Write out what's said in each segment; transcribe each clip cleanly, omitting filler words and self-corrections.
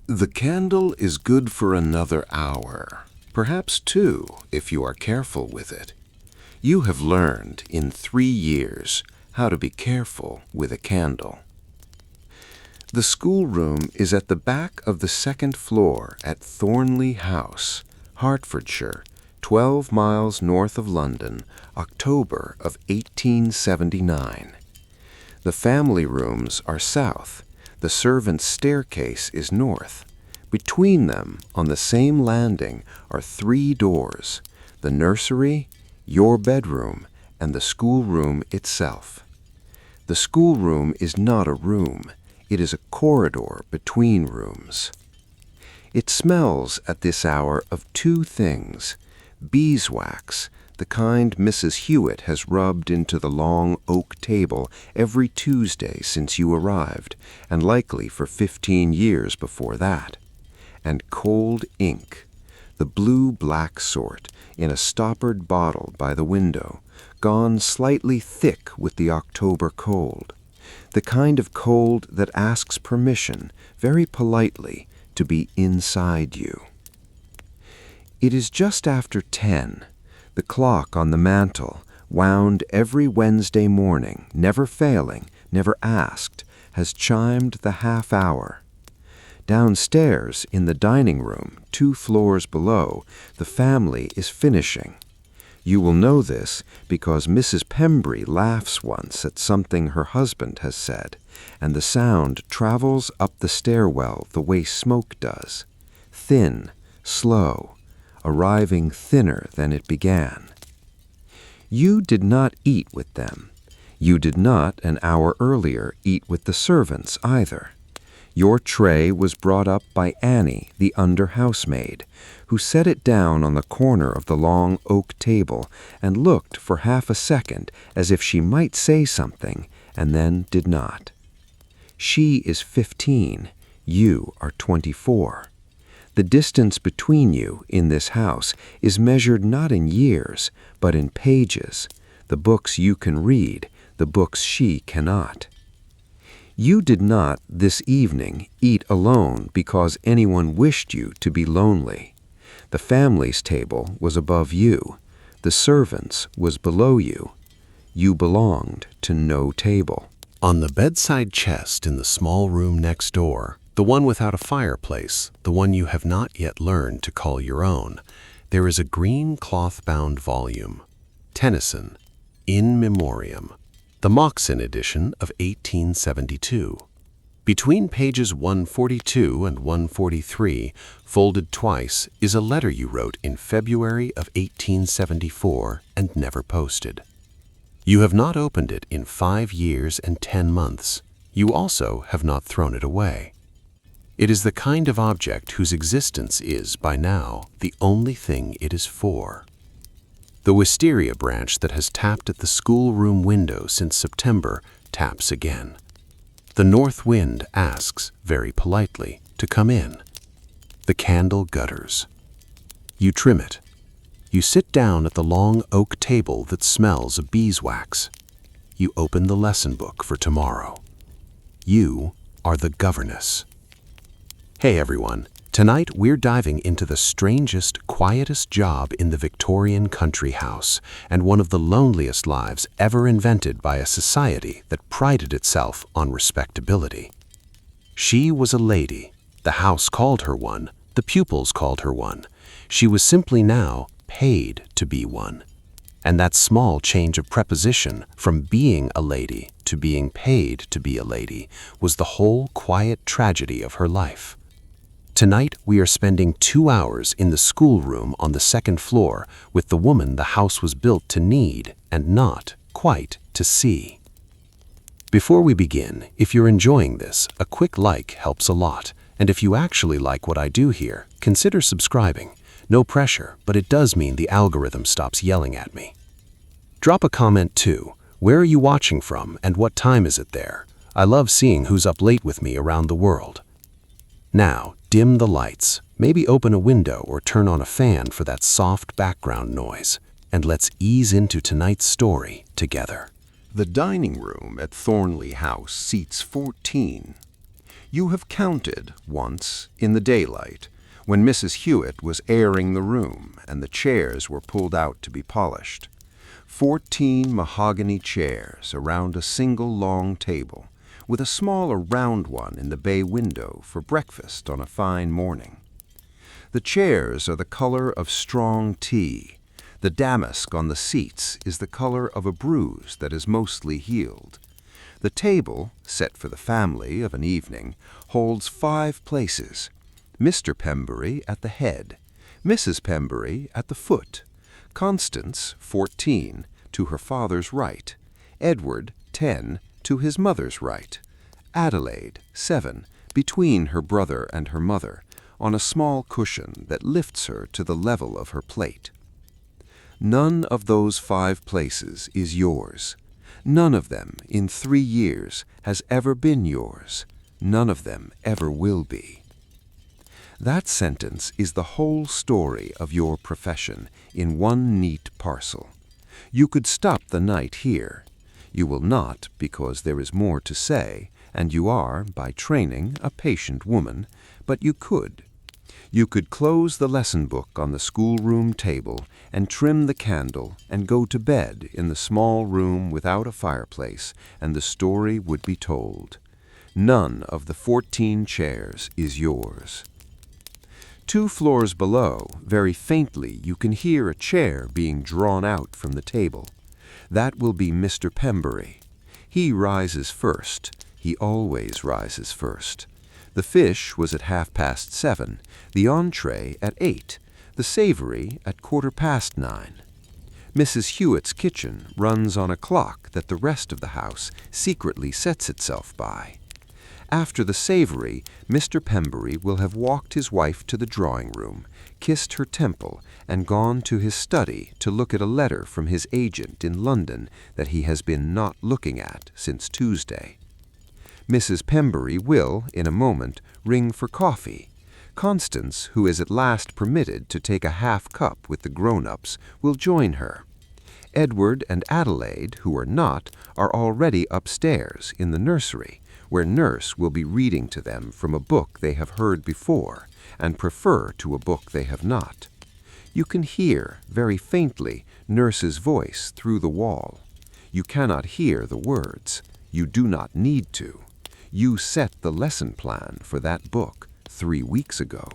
The candle is good for another hour, perhaps two if you are careful with it. You have learned in 3 years how to be careful with a candle. The schoolroom is at the back of the second floor at Thornleigh House, Hertfordshire, 12 miles north of London, October of 1879. The family rooms are south. The servants' staircase is north. Between them, on the same landing, are 3 doors: the nursery, your bedroom, and the schoolroom itself. The schoolroom is not a room. It is a corridor between rooms. It smells at this hour of 2 things: beeswax, the kind Mrs. Hewitt has rubbed into the long oak table every Tuesday since you arrived, and likely for 15 years before that, and cold ink, the blue-black sort, in a stoppered bottle by the window, gone slightly thick with the October cold, the kind of cold that asks permission, very politely, to be inside you. It is just after 10. The clock on the mantel, wound every Wednesday morning, never failing, never asked, has chimed the half-hour. Downstairs, in the dining room, 2 floors below, the family is finishing. You will know this because Mrs. Pembry laughs once at something her husband has said, and the sound travels up the stairwell the way smoke does, thin, slow, arriving thinner than it began. You did not eat with them. You did not, an hour earlier, eat with the servants either. Your tray was brought up by Annie, the under-housemaid, who set it down on the corner of the long oak table and looked for half a second as if she might say something, and then did not. She is 15. You are 24. The distance between you in this house is measured not in years, but in pages, the books you can read, the books she cannot. You did not, this evening, eat alone because anyone wished you to be lonely. The family's table was above you. The servants' was below you. You belonged to no table. On the bedside chest in the small room next door, the one without a fireplace, the one you have not yet learned to call your own, there is a green cloth-bound volume, Tennyson, In Memoriam, the Moxon edition of 1872. Between pages 142 and 143, folded twice, is a letter you wrote in February of 1874 and never posted. You have not opened it in 5 years and 10 months. You also have not thrown it away. It is the kind of object whose existence is, by now, the only thing it is for. The wisteria branch that has tapped at the schoolroom window since September taps again. The north wind asks, very politely, to come in. The candle gutters. You trim it. You sit down at the long oak table that smells of beeswax. You open the lesson book for tomorrow. You are the governess. Hey everyone, tonight we're diving into the strangest, quietest job in the Victorian country house, and one of the loneliest lives ever invented by a society that prided itself on respectability. She was a lady. The house called her one. The pupils called her one. She was simply now paid to be one. And that small change of preposition from being a lady to being paid to be a lady was the whole quiet tragedy of her life. Tonight we are spending 2 hours in the schoolroom on the second floor with the woman the house was built to need and not quite to see. Before we begin, if you're enjoying this, a quick like helps a lot, and if you actually like what I do here, consider subscribing. No pressure, but it does mean the algorithm stops yelling at me. Drop a comment too. Where are you watching from and what time is it there? I love seeing who's up late with me around the world. Now, dim the lights, maybe open a window or turn on a fan for that soft background noise, and let's ease into tonight's story together. The dining room at Thornleigh House seats 14. You have counted, once, in the daylight, when Mrs. Hewitt was airing the room and the chairs were pulled out to be polished. 14 mahogany chairs around a single long table, with a smaller round one in the bay window for breakfast on a fine morning. The chairs are the color of strong tea. The damask on the seats is the color of a bruise that is mostly healed. The table, set for the family of an evening, holds 5 places. Mr. Pembury at the head, Mrs. Pembury at the foot, Constance, 14, to her father's right, Edward, 10, to his mother's right, Adelaide, 7, between her brother and her mother, on a small cushion that lifts her to the level of her plate. None of those 5 places is yours. None of them, in 3 years, has ever been yours. None of them ever will be. That sentence is the whole story of your profession in one neat parcel. You could stop the night here. You will not, because there is more to say, and you are, by training, a patient woman, but you could. You could close the lesson book on the schoolroom table and trim the candle and go to bed in the small room without a fireplace, and the story would be told. None of the 14 chairs is yours. 2 floors below, very faintly, you can hear a chair being drawn out from the table. That will be Mr. Pembury. He rises first. He always rises first. The fish was at 7:30, the entree at 8, the savory at 9:15. Mrs. Hewitt's kitchen runs on a clock that the rest of the house secretly sets itself by. After the savory, Mr. Pembury will have walked his wife to the drawing-room, kissed her temple, and gone to his study to look at a letter from his agent in London that he has been not looking at since Tuesday. Mrs. Pembury will, in a moment, ring for coffee. Constance, who is at last permitted to take a half-cup with the grown-ups, will join her. Edward and Adelaide, who are not, are already upstairs in the nursery, where Nurse will be reading to them from a book they have heard before, and prefer to a book they have not. You can hear, very faintly, Nurse's voice through the wall. You cannot hear the words. You do not need to. You set the lesson plan for that book 3 weeks ago.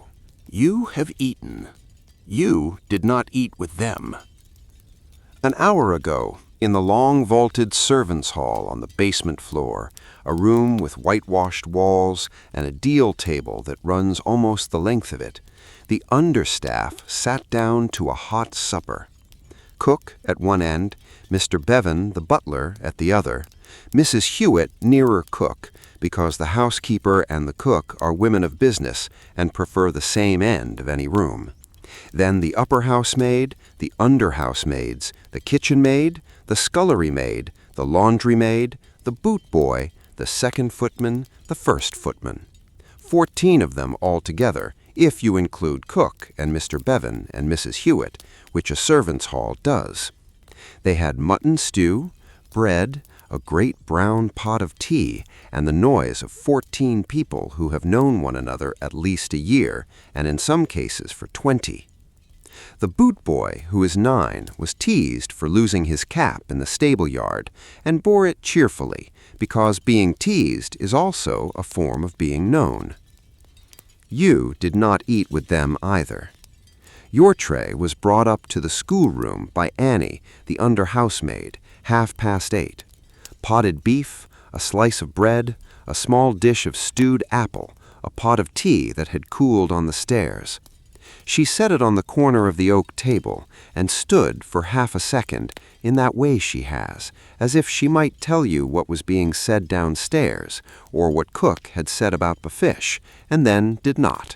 You have eaten. You did not eat with them. An hour ago, in the long vaulted servants' hall on the basement floor, a room with whitewashed walls and a deal table that runs almost the length of it, the understaff sat down to a hot supper. Cook at one end, Mr. Bevan, the butler, at the other, Mrs. Hewitt nearer cook, because the housekeeper and the cook are women of business and prefer the same end of any room. Then the upper housemaid, the under housemaids, the kitchen maid, the scullery maid, the laundry maid, the boot boy, the second footman, the first footman. 14 of them altogether, if you include cook and Mr. Bevan and Mrs. Hewitt, which a servants' hall does. They had mutton stew, bread, a great brown pot of tea, and the noise of 14 people who have known one another at least a year, and in some cases for 20. The boot boy, who is 9, was teased for losing his cap in the stable yard, and bore it cheerfully, because being teased is also a form of being known. You did not eat with them either. Your tray was brought up to the schoolroom by Annie, the under housemaid, 8:30. Potted beef, a slice of bread, a small dish of stewed apple, a pot of tea that had cooled on the stairs. She set it on the corner of the oak table and stood for half a second in that way she has, as if she might tell you what was being said downstairs or what cook had said about the fish, and then did not.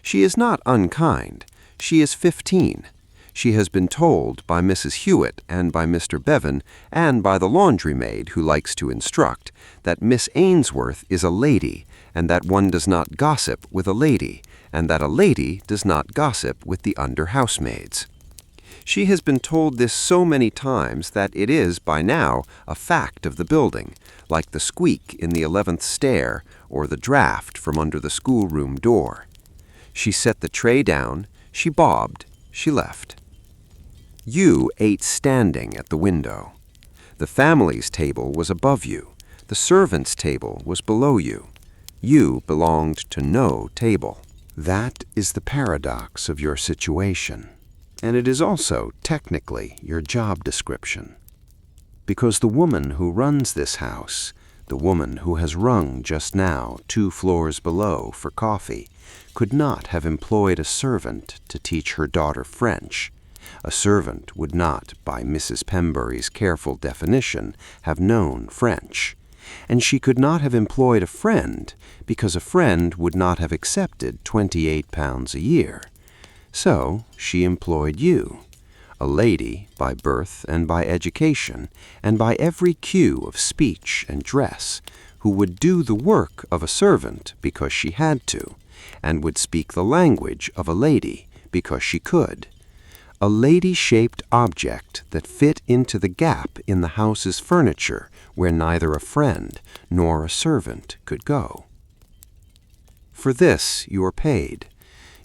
She is not unkind. She is 15. She has been told by Mrs. Hewitt and by Mr. Bevan and by the laundry maid who likes to instruct that Miss Ainsworth is a lady and that one does not gossip with a lady and that a lady does not gossip with the under housemaids. She has been told this so many times that it is, by now, a fact of the building, like the squeak in the 11th stair or the draft from under the schoolroom door. She set the tray down, she bobbed, she left. You ate standing at the window. The family's table was above you. The servants' table was below you. You belonged to no table. That is the paradox of your situation, and it is also, technically, your job description. Because the woman who runs this house, the woman who has rung just now 2 floors below for coffee, could not have employed a servant to teach her daughter French. A servant would not, by Mrs. Pembury's careful definition, have known French. And she could not have employed a friend, because a friend would not have accepted £28 a year. So she employed you, a lady by birth and by education, and by every cue of speech and dress, who would do the work of a servant because she had to, and would speak the language of a lady because she could. A lady-shaped object that fit into the gap in the house's furniture where neither a friend nor a servant could go. For this you are paid.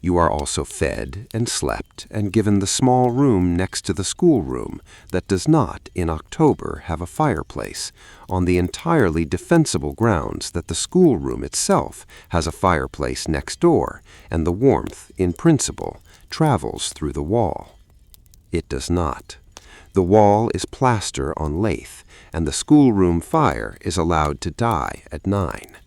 You are also fed and slept and given the small room next to the schoolroom that does not, in October, have a fireplace, on the entirely defensible grounds that the schoolroom itself has a fireplace next door, and the warmth, in principle, travels through the wall. It does not. The wall is plaster on lath, and the schoolroom fire is allowed to die at 9.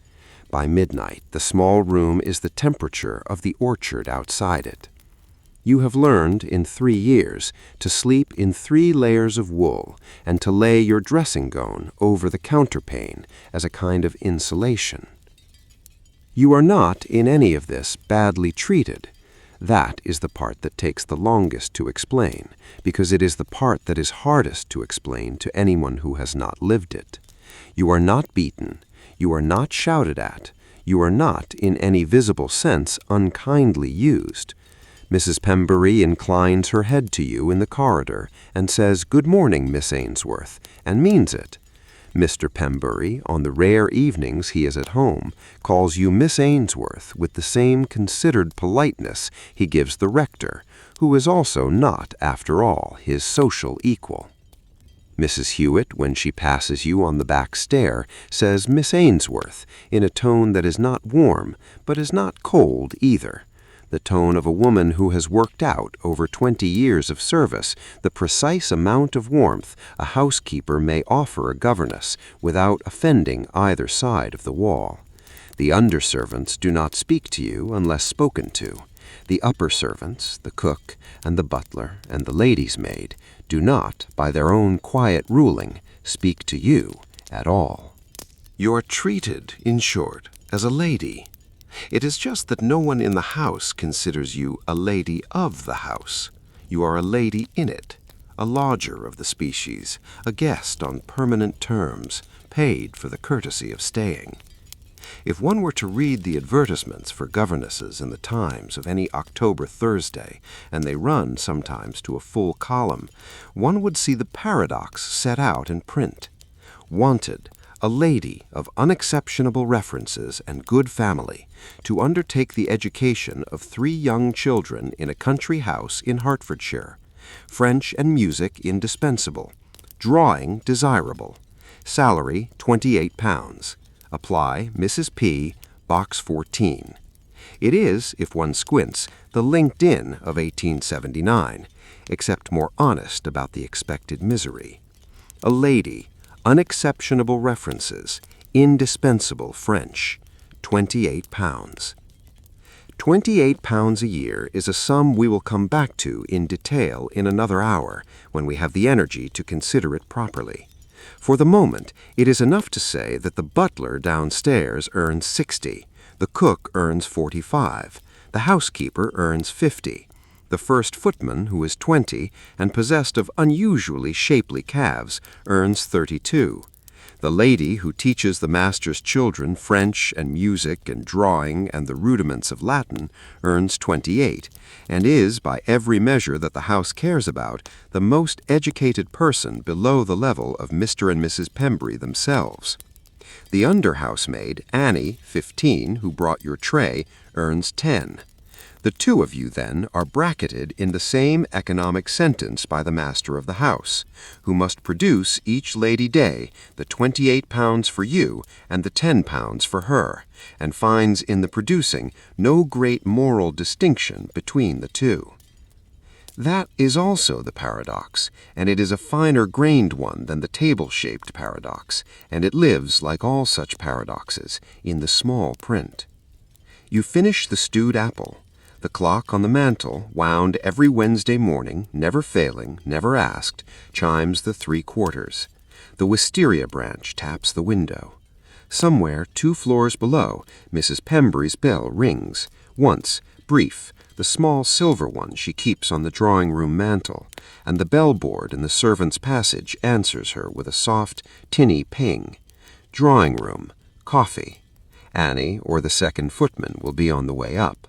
By midnight, the small room is the temperature of the orchard outside it. You have learned in 3 years to sleep in 3 layers of wool and to lay your dressing gown over the counterpane as a kind of insulation. You are not in any of this badly treated. That is the part that takes the longest to explain, because it is the part that is hardest to explain to anyone who has not lived it. You are not beaten. You are not shouted at. You are not, in any visible sense, unkindly used. Mrs. Pembury inclines her head to you in the corridor and says, "Good morning, Miss Ainsworth," and means it. Mr. Pembury, on the rare evenings he is at home, calls you Miss Ainsworth with the same considered politeness he gives the rector, who is also not, after all, his social equal. Mrs. Hewitt, when she passes you on the back stair, says Miss Ainsworth, in a tone that is not warm, but is not cold either. The tone of a woman who has worked out, over 20 years of service, the precise amount of warmth a housekeeper may offer a governess without offending either side of the wall. The under-servants do not speak to you unless spoken to. The upper servants, the cook and the butler and the lady's maid, do not, by their own quiet ruling, speak to you at all. You are treated, in short, as a lady. It is just that no one in the house considers you a lady of the house. You are a lady in it, a lodger of the species, a guest on permanent terms, paid for the courtesy of staying. If one were to read the advertisements for governesses in the Times of any October Thursday, and they run sometimes to a full column, one would see the paradox set out in print. Wanted, a lady of unexceptionable references and good family, to undertake the education of 3 young children in a country house in Hertfordshire. French and music indispensable. Drawing desirable. Salary £28. Apply Mrs. P., Box 14. It is, if one squints, the LinkedIn of 1879, except more honest about the expected misery. A lady, unexceptionable references, indispensable French, £28. £28 a year is a sum we will come back to in detail in another hour when we have the energy to consider it properly. For the moment, it is enough to say that the butler downstairs earns 60, the cook earns 45, the housekeeper earns 50, the first footman, who is 20 and possessed of unusually shapely calves, earns 32. The lady who teaches the master's children French and music and drawing and the rudiments of Latin earns 28, and is, by every measure that the house cares about, the most educated person below the level of Mr. and Mrs. Pembury themselves. The under-housemaid, Annie, 15, who brought your tray, earns 10. The two of you, then, are bracketed in the same economic sentence by the master of the house, who must produce each Lady Day the 28 pounds for you and the 10 pounds for her, and finds in the producing no great moral distinction between the two. That is also the paradox, and it is a finer-grained one than the table-shaped paradox, and it lives, like all such paradoxes, in the small print. You finish the stewed apple. The clock on the mantel, wound every Wednesday morning, never failing, never asked, chimes the 3 quarters. The wisteria branch taps the window. Somewhere 2 floors below, Mrs. Pembury's bell rings, once, brief, the small silver one she keeps on the drawing-room mantel, and the bell-board in the servants' passage answers her with a soft, tinny ping. Drawing-room, coffee. Annie or the second footman will be on the way up.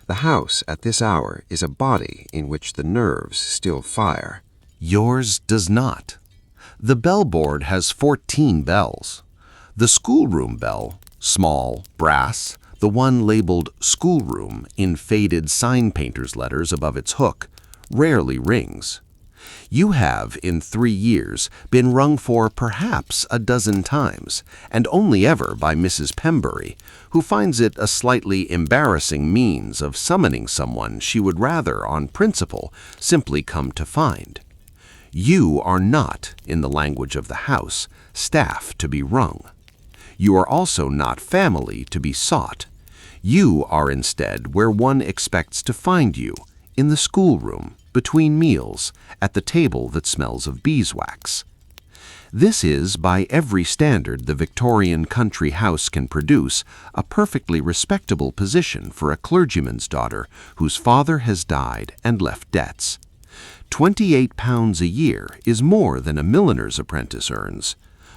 The house at this hour is a body in which the nerves still fire. Yours does not. The bell-board has 14 bells. The schoolroom bell, small, brass, the one labeled schoolroom in faded sign painter's letters above its hook, rarely rings. You have, in 3 years, been rung for perhaps a dozen times, and only ever by Mrs. Pembury, who finds it a slightly embarrassing means of summoning someone she would rather, on principle, simply come to find. You are not, in the language of the house, staff to be rung. You are also not family to be sought. You are instead where one expects to find you, in the schoolroom, between meals, at the table that smells of beeswax. This is, by every standard the Victorian country house can produce, a perfectly respectable position for a clergyman's daughter whose father has died and left debts. 28 pounds a year is more than a milliner's apprentice earns.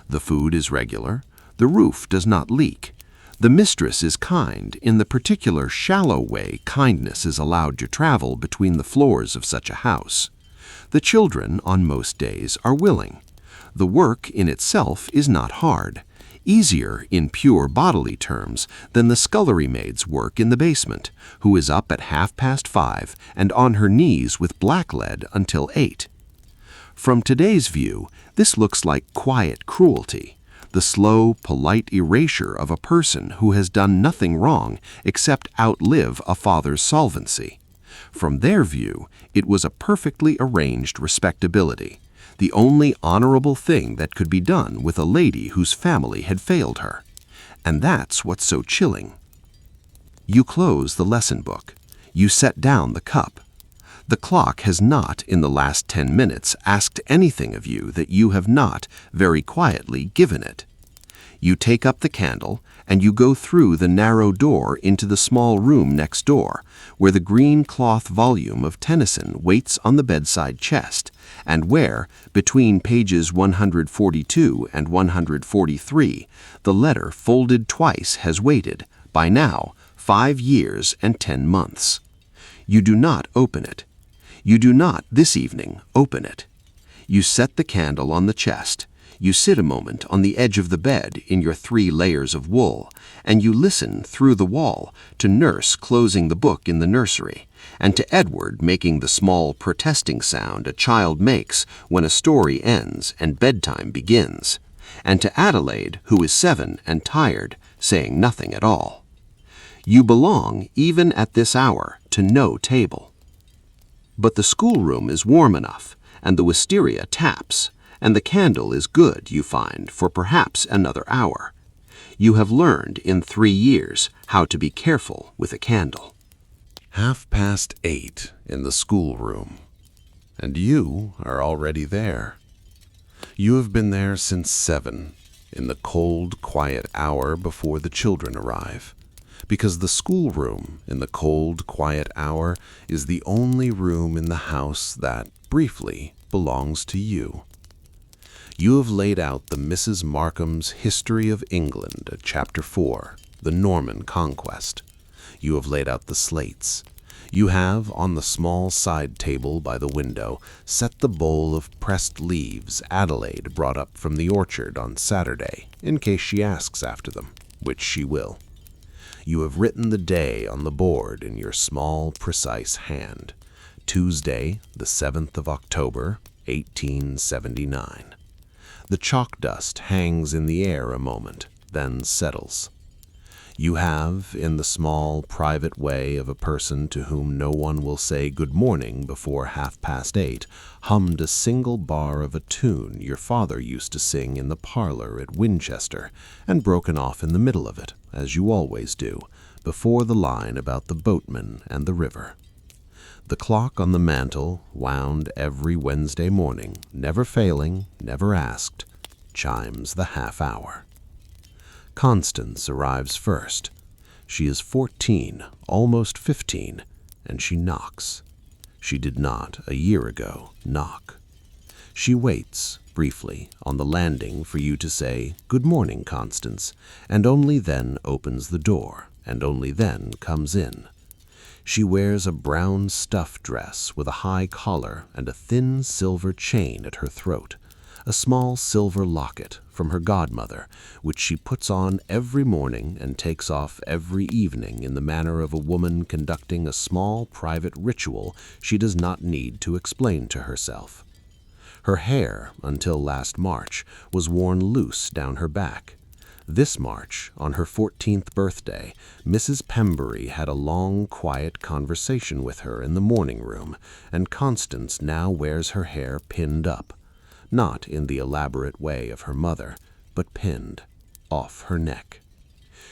The food is regular. The roof does not leak. The mistress is kind in the particular shallow way kindness is allowed to travel between the floors of such a house. The children, on most days, are willing. The work in itself is not hard, easier in pure bodily terms than the scullery maid's work in the basement, who is up at 5:30 and on her knees with blacklead until 8. From today's view, this looks like quiet cruelty, the slow, polite erasure of a person who has done nothing wrong except outlive a father's solvency. From their view, it was a perfectly arranged respectability, the only honorable thing that could be done with a lady whose family had failed her. And that's what's so chilling. You close the lesson book. You set down the cup. The clock has not, in the last 10 minutes, asked anything of you that you have not, very quietly, given it. You take up the candle, and you go through the narrow door into the small room next door, where the green cloth volume of Tennyson waits on the bedside chest, and where, between pages 142 and 143, the letter folded twice has waited, by now, 5 years and 10 months. You do not open it. You do not, this evening, open it. You set the candle on the chest. You sit a moment on the edge of the bed in your 3 layers of wool, and you listen through the wall to Nurse closing the book in the nursery, and to Edward making the small protesting sound a child makes when a story ends and bedtime begins, and to Adelaide, who is 7 and tired, saying nothing at all. You belong, even at this hour, to no table. But the schoolroom is warm enough, and the wisteria taps, and the candle is good, you find, for perhaps another hour. You have learned in 3 years how to be careful with a candle. 8:30 in the schoolroom, and you are already there. You have been there since 7, in the cold, quiet hour before the children arrive, because the schoolroom in the cold, quiet hour is the only room in the house that, briefly, belongs to you. You have laid out the Mrs. Markham's History of England at Chapter 4, the Norman Conquest. You have laid out the slates. You have, on the small side table by the window, set the bowl of pressed leaves Adelaide brought up from the orchard on Saturday, in case she asks after them, which she will. You have written the day on the board in your small, precise hand. Tuesday, the 7th of October, 1879. The chalk dust hangs in the air a moment, then settles. You have, in the small, private way of a person to whom no one will say good morning before 8:30, hummed a single bar of a tune your father used to sing in the parlor at Winchester, and broken off in the middle of it, as you always do, before the line about the boatman and the river. The clock on the mantel, wound every Wednesday morning, never failing, never asked, chimes the half-hour. Constance arrives first. She is 14, almost 15, and she knocks. She did not, a year ago, knock. She waits, briefly, on the landing for you to say, "Good morning, Constance," and only then opens the door, and only then comes in. She wears a brown stuff dress with a high collar and a thin silver chain at her throat, a small silver locket from her godmother, which she puts on every morning and takes off every evening in the manner of a woman conducting a small private ritual she does not need to explain to herself. Her hair, until last March, was worn loose down her back. This March, on her 14th birthday, Mrs. Pembury had a long, quiet conversation with her in the morning room, and Constance now wears her hair pinned up, not in the elaborate way of her mother, but pinned, off her neck.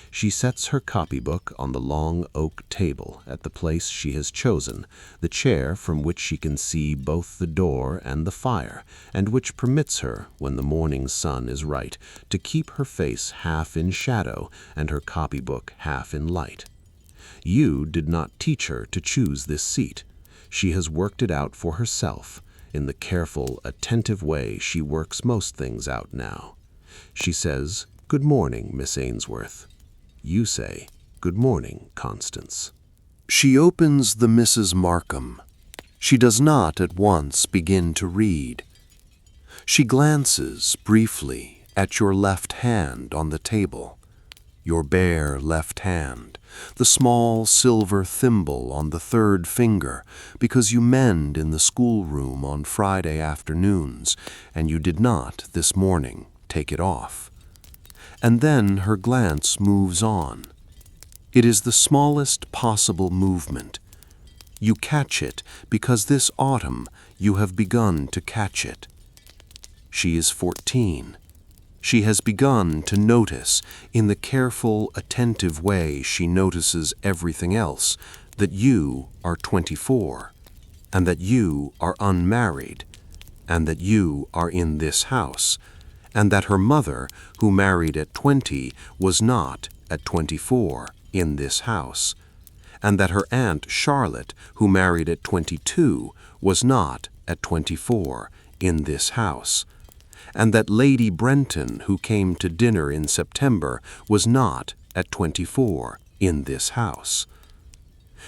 She sets her copybook on the long oak table at the place she has chosen, the chair from which she can see both the door and the fire, and which permits her, when the morning sun is right, to keep her face half in shadow and her copybook half in light. You did not teach her to choose this seat. She has worked it out for herself, in the careful, attentive way she works most things out now. She says, "Good morning, Miss Ainsworth." You say, "Good morning, Constance." She opens the Mrs. Markham. She does not at once begin to read. She glances briefly at your left hand on the table, your bare left hand, the small silver thimble on the third finger, because you mend in the schoolroom on Friday afternoons, and you did not, this morning, take it off. And then her glance moves on. It is the smallest possible movement. You catch it because this autumn you have begun to catch it. She is 14. She has begun to notice, in the careful, attentive way she notices everything else, that you are 24, and that you are unmarried, and that you are in this house, and that her mother, who married at 20, was not, at 24, in this house, and that her Aunt Charlotte, who married at 22, was not, at 24, in this house, and that Lady Brenton, who came to dinner in September, was not, at 24, in this house.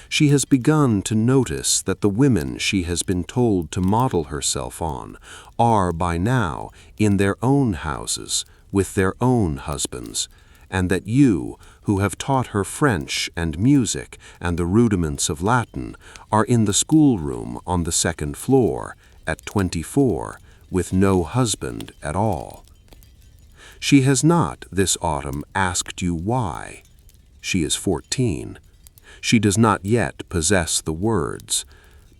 She has begun to notice that the women she has been told to model herself on are by now in their own houses with their own husbands, and that you, who have taught her French and music and the rudiments of Latin, are in the schoolroom on the second floor, at 24, with no husband at all. She has not this autumn asked you why. She is 14. She does not yet possess the words,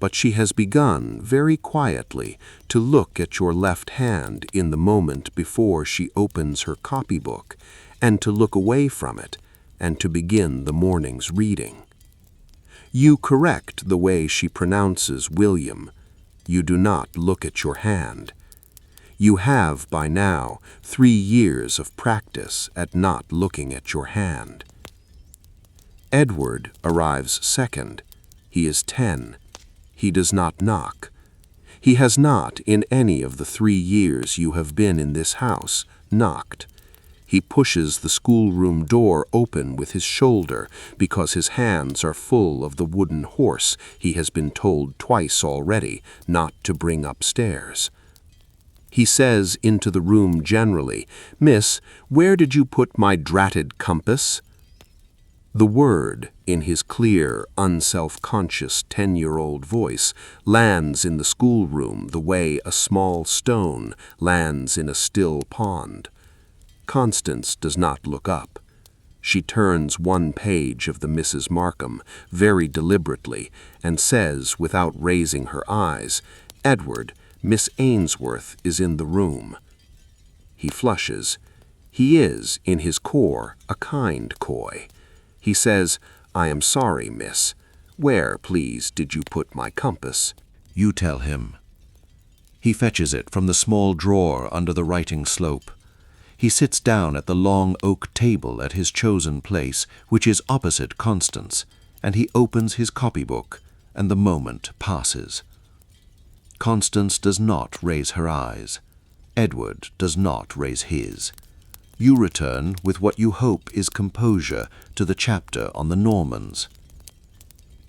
but she has begun very quietly to look at your left hand in the moment before she opens her copybook, and to look away from it, and to begin the morning's reading. You correct the way she pronounces William. You do not look at your hand. You have by now 3 years of practice at not looking at your hand. Edward arrives second. He is 10. He does not knock. He has not, in any of the 3 years you have been in this house, knocked. He pushes the schoolroom door open with his shoulder because his hands are full of the wooden horse he has been told twice already not to bring upstairs. He says into the room generally, "Miss, where did you put my dratted compass?" The word, in his clear, unself-conscious 10-year-old voice, lands in the schoolroom the way a small stone lands in a still pond. Constance does not look up. She turns one page of the Mrs. Markham very deliberately and says, without raising her eyes, "Edward, Miss Ainsworth is in the room." He flushes. He is, in his core, a kind coy. He says, "I am sorry, miss. Where, please, did you put my compass?" You tell him. He fetches it from the small drawer under the writing slope. He sits down at the long oak table at his chosen place, which is opposite Constance, and he opens his copybook, and the moment passes. Constance does not raise her eyes. Edward does not raise his. You return with what you hope is composure to the chapter on the Normans.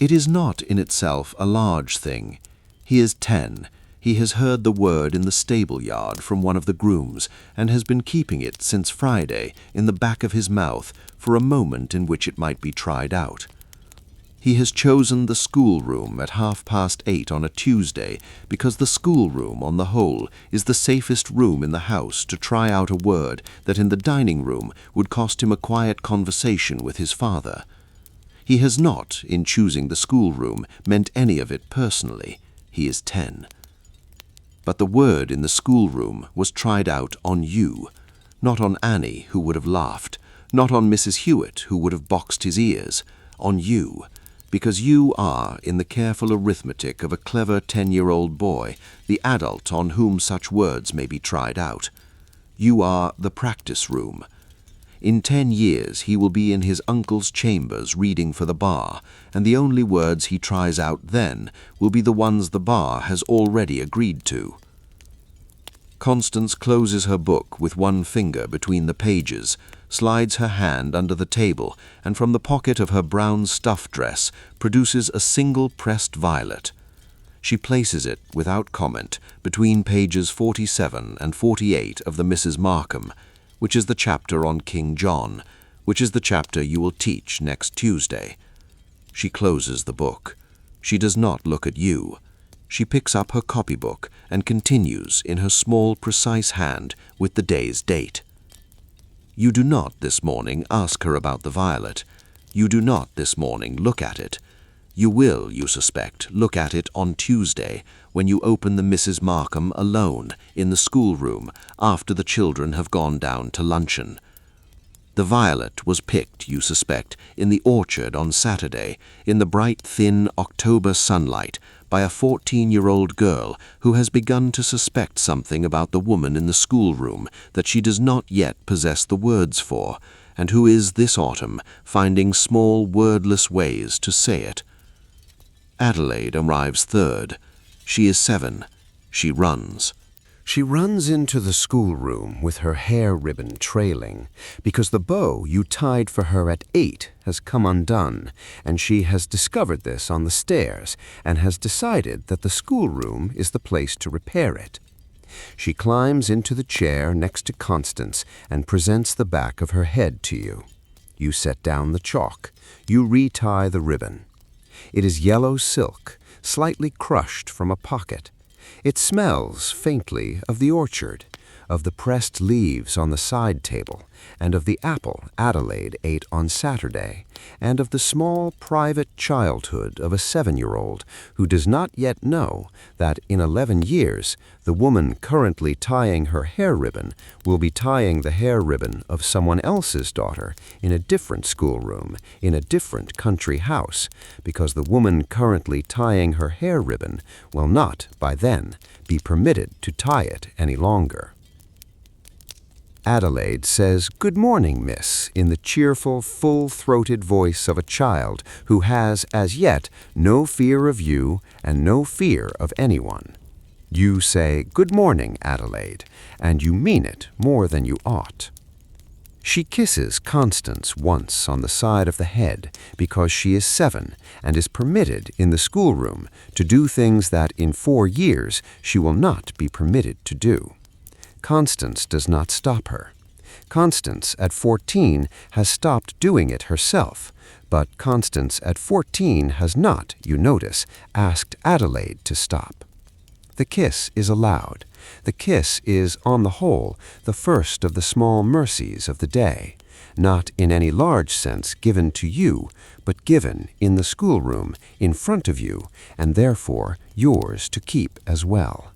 It is not in itself a large thing. He is 10. He has heard the word in the stable-yard from one of the grooms, and has been keeping it since Friday in the back of his mouth for a moment in which it might be tried out. He has chosen the schoolroom at 8:30 on a Tuesday because the schoolroom, on the whole, is the safest room in the house to try out a word that in the dining-room would cost him a quiet conversation with his father. He has not, in choosing the schoolroom, meant any of it personally. He is 10. But the word in the schoolroom was tried out on you, not on Annie, who would have laughed, not on Mrs. Hewitt, who would have boxed his ears, on you, because you are, in the careful arithmetic of a clever 10-year-old boy, the adult on whom such words may be tried out. You are the practice room. In 10 years he will be in his uncle's chambers reading for the bar, and the only words he tries out then will be the ones the bar has already agreed to. Constance closes her book with one finger between the pages, slides her hand under the table, and from the pocket of her brown stuff dress produces a single pressed violet. She places it, without comment, between pages 47 and 48 of the Mrs. Markham, which is the chapter on King John, which is the chapter you will teach next Tuesday. She closes the book. She does not look at you. She picks up her copybook and continues in her small, precise hand with the day's date. You do not this morning ask her about the violet. You do not this morning look at it. You will, you suspect, look at it on Tuesday when you open the Mrs. Markham alone in the schoolroom after the children have gone down to luncheon. The violet was picked, you suspect, in the orchard on Saturday, in the bright, thin October sunlight, by a 14-year-old girl who has begun to suspect something about the woman in the schoolroom that she does not yet possess the words for, and who is this autumn finding small wordless ways to say it. Adelaide arrives third. She is 7. She runs. She runs into the schoolroom with her hair ribbon trailing, because the bow you tied for her at 8 has come undone, and she has discovered this on the stairs and has decided that the schoolroom is the place to repair it. She climbs into the chair next to Constance and presents the back of her head to you. You set down the chalk. You retie the ribbon. It is yellow silk, slightly crushed from a pocket. It smells faintly of the orchard, of the pressed leaves on the side table, and of the apple Adelaide ate on Saturday, and of the small private childhood of a 7-year-old who does not yet know that in 11 years the woman currently tying her hair ribbon will be tying the hair ribbon of someone else's daughter in a different schoolroom, in a different country house, because the woman currently tying her hair ribbon will not, by then, be permitted to tie it any longer. Adelaide says, "Good morning, miss," in the cheerful, full-throated voice of a child who has, as yet, no fear of you and no fear of anyone. You say, "Good morning, Adelaide," and you mean it more than you ought. She kisses Constance once on the side of the head because she is 7 and is permitted in the schoolroom to do things that in 4 years she will not be permitted to do. Constance does not stop her. Constance at 14 has stopped doing it herself, but Constance at 14 has not, you notice, asked Adelaide to stop. The kiss is allowed. The kiss is, on the whole, the first of the small mercies of the day, not in any large sense given to you, but given in the schoolroom in front of you, and therefore yours to keep as well.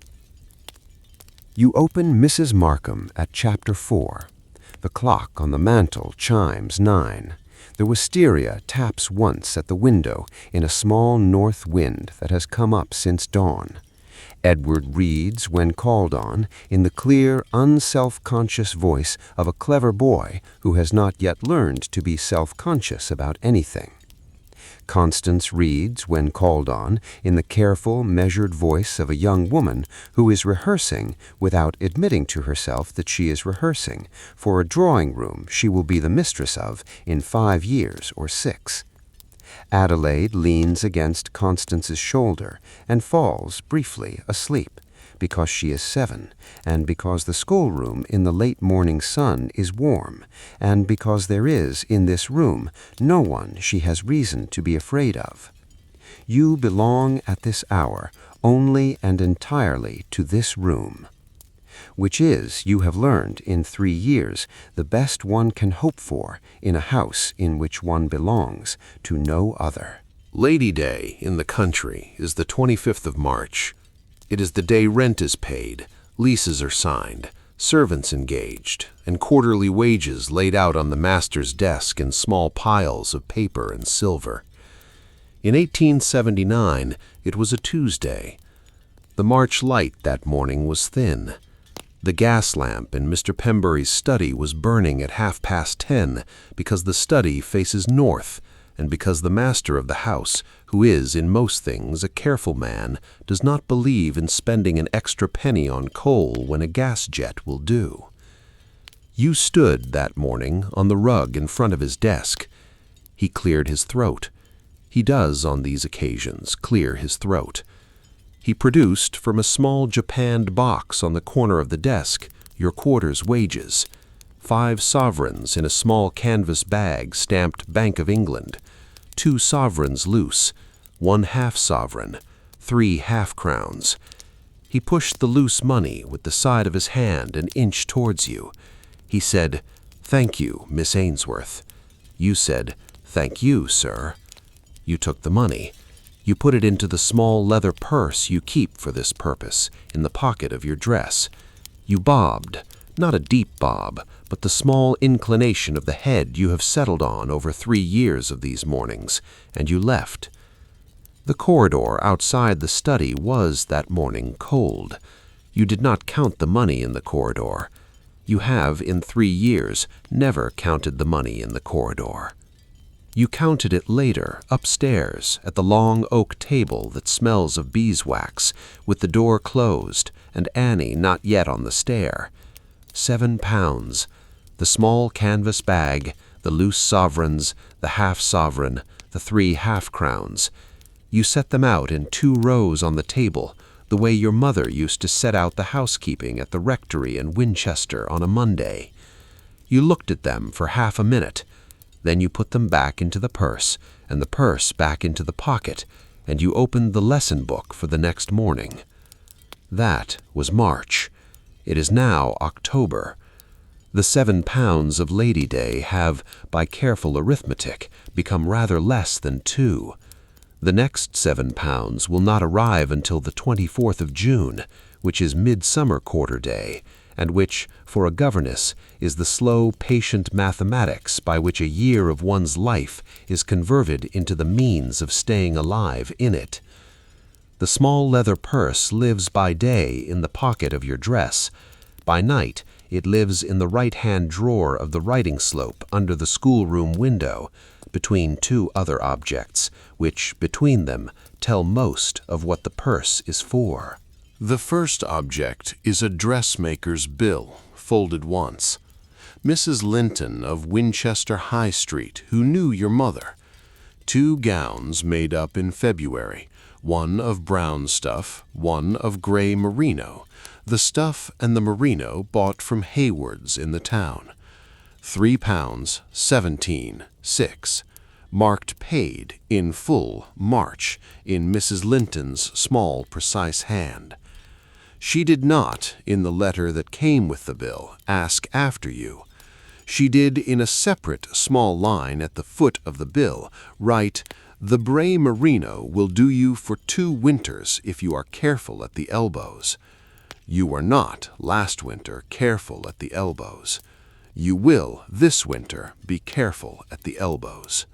You open Mrs. Markham at Chapter 4. The clock on the mantel chimes 9. The wisteria taps once at the window in a small north wind that has come up since dawn. Edward reads when called on in the clear, unself-conscious voice of a clever boy who has not yet learned to be self-conscious about anything. Constance reads when called on in the careful, measured voice of a young woman who is rehearsing without admitting to herself that she is rehearsing for a drawing room she will be the mistress of in 5 years or 6. Adelaide leans against Constance's shoulder and falls briefly asleep, because she is 7, and because the schoolroom in the late morning sun is warm, and because there is in this room no one she has reason to be afraid of. You belong at this hour only and entirely to this room, which is, you have learned in 3 years, the best one can hope for in a house in which one belongs to no other. Lady Day in the country is the 25th of March. It is the day rent is paid, leases are signed, servants engaged, and quarterly wages laid out on the master's desk in small piles of paper and silver. In 1879, it was a Tuesday. The March light that morning was thin. The gas lamp in Mr. Pembury's study was burning at 10:30 because the study faces north, and because the master of the house, who is in most things a careful man, does not believe in spending an extra penny on coal when a gas jet will do. You stood that morning on the rug in front of his desk. He cleared his throat. He does, on these occasions, clear his throat. He produced from a small japanned box on the corner of the desk your quarter's wages, 5 sovereigns in a small canvas bag stamped Bank of England, 2 sovereigns loose, 1 half-sovereign, 3 half-crowns. He pushed the loose money with the side of his hand an inch towards you. He said, "Thank you, Miss Ainsworth." You said, "Thank you, sir." You took the money. You put it into the small leather purse you keep for this purpose, in the pocket of your dress. You bobbed, not a deep bob, but the small inclination of the head you have settled on over 3 years of these mornings, and you left. The corridor outside the study was, that morning, cold. You did not count the money in the corridor. You have, in 3 years, never counted the money in the corridor. You counted it later, upstairs, at the long oak table that smells of beeswax, with the door closed, and Annie not yet on the stair. £7, the small canvas bag, the loose sovereigns, the half-sovereign, the 3 half-crowns. You set them out in 2 rows on the table, the way your mother used to set out the housekeeping at the rectory in Winchester on a Monday. You looked at them for half a minute. Then you put them back into the purse, and the purse back into the pocket, and you opened the lesson book for the next morning. That was March. It is now October. The £7 of Lady Day have, by careful arithmetic, become rather less than 2. The next £7 will not arrive until the 24th of June, which is Midsummer Quarter Day, and which, for a governess, is the slow, patient mathematics by which a year of one's life is converted into the means of staying alive in it. The small leather purse lives by day in the pocket of your dress. By night, it lives in the right-hand drawer of the writing slope under the schoolroom window, between 2 other objects, which, between them, tell most of what the purse is for. The first object is a dressmaker's bill, folded once. Mrs. Linton of Winchester High Street, who knew your mother. 2 gowns made up in February, one of brown stuff, one of gray merino, the stuff and the merino bought from Hayward's in the town. £3, 17, 6. Marked paid, in full, March, in Mrs. Linton's small, precise hand. She did not, in the letter that came with the bill, ask after you. She did, in a separate small line at the foot of the bill, write, "The bray merino will do you for 2 winters if you are careful at the elbows." You were not, last winter, careful at the elbows. You will, this winter, be careful at the elbows.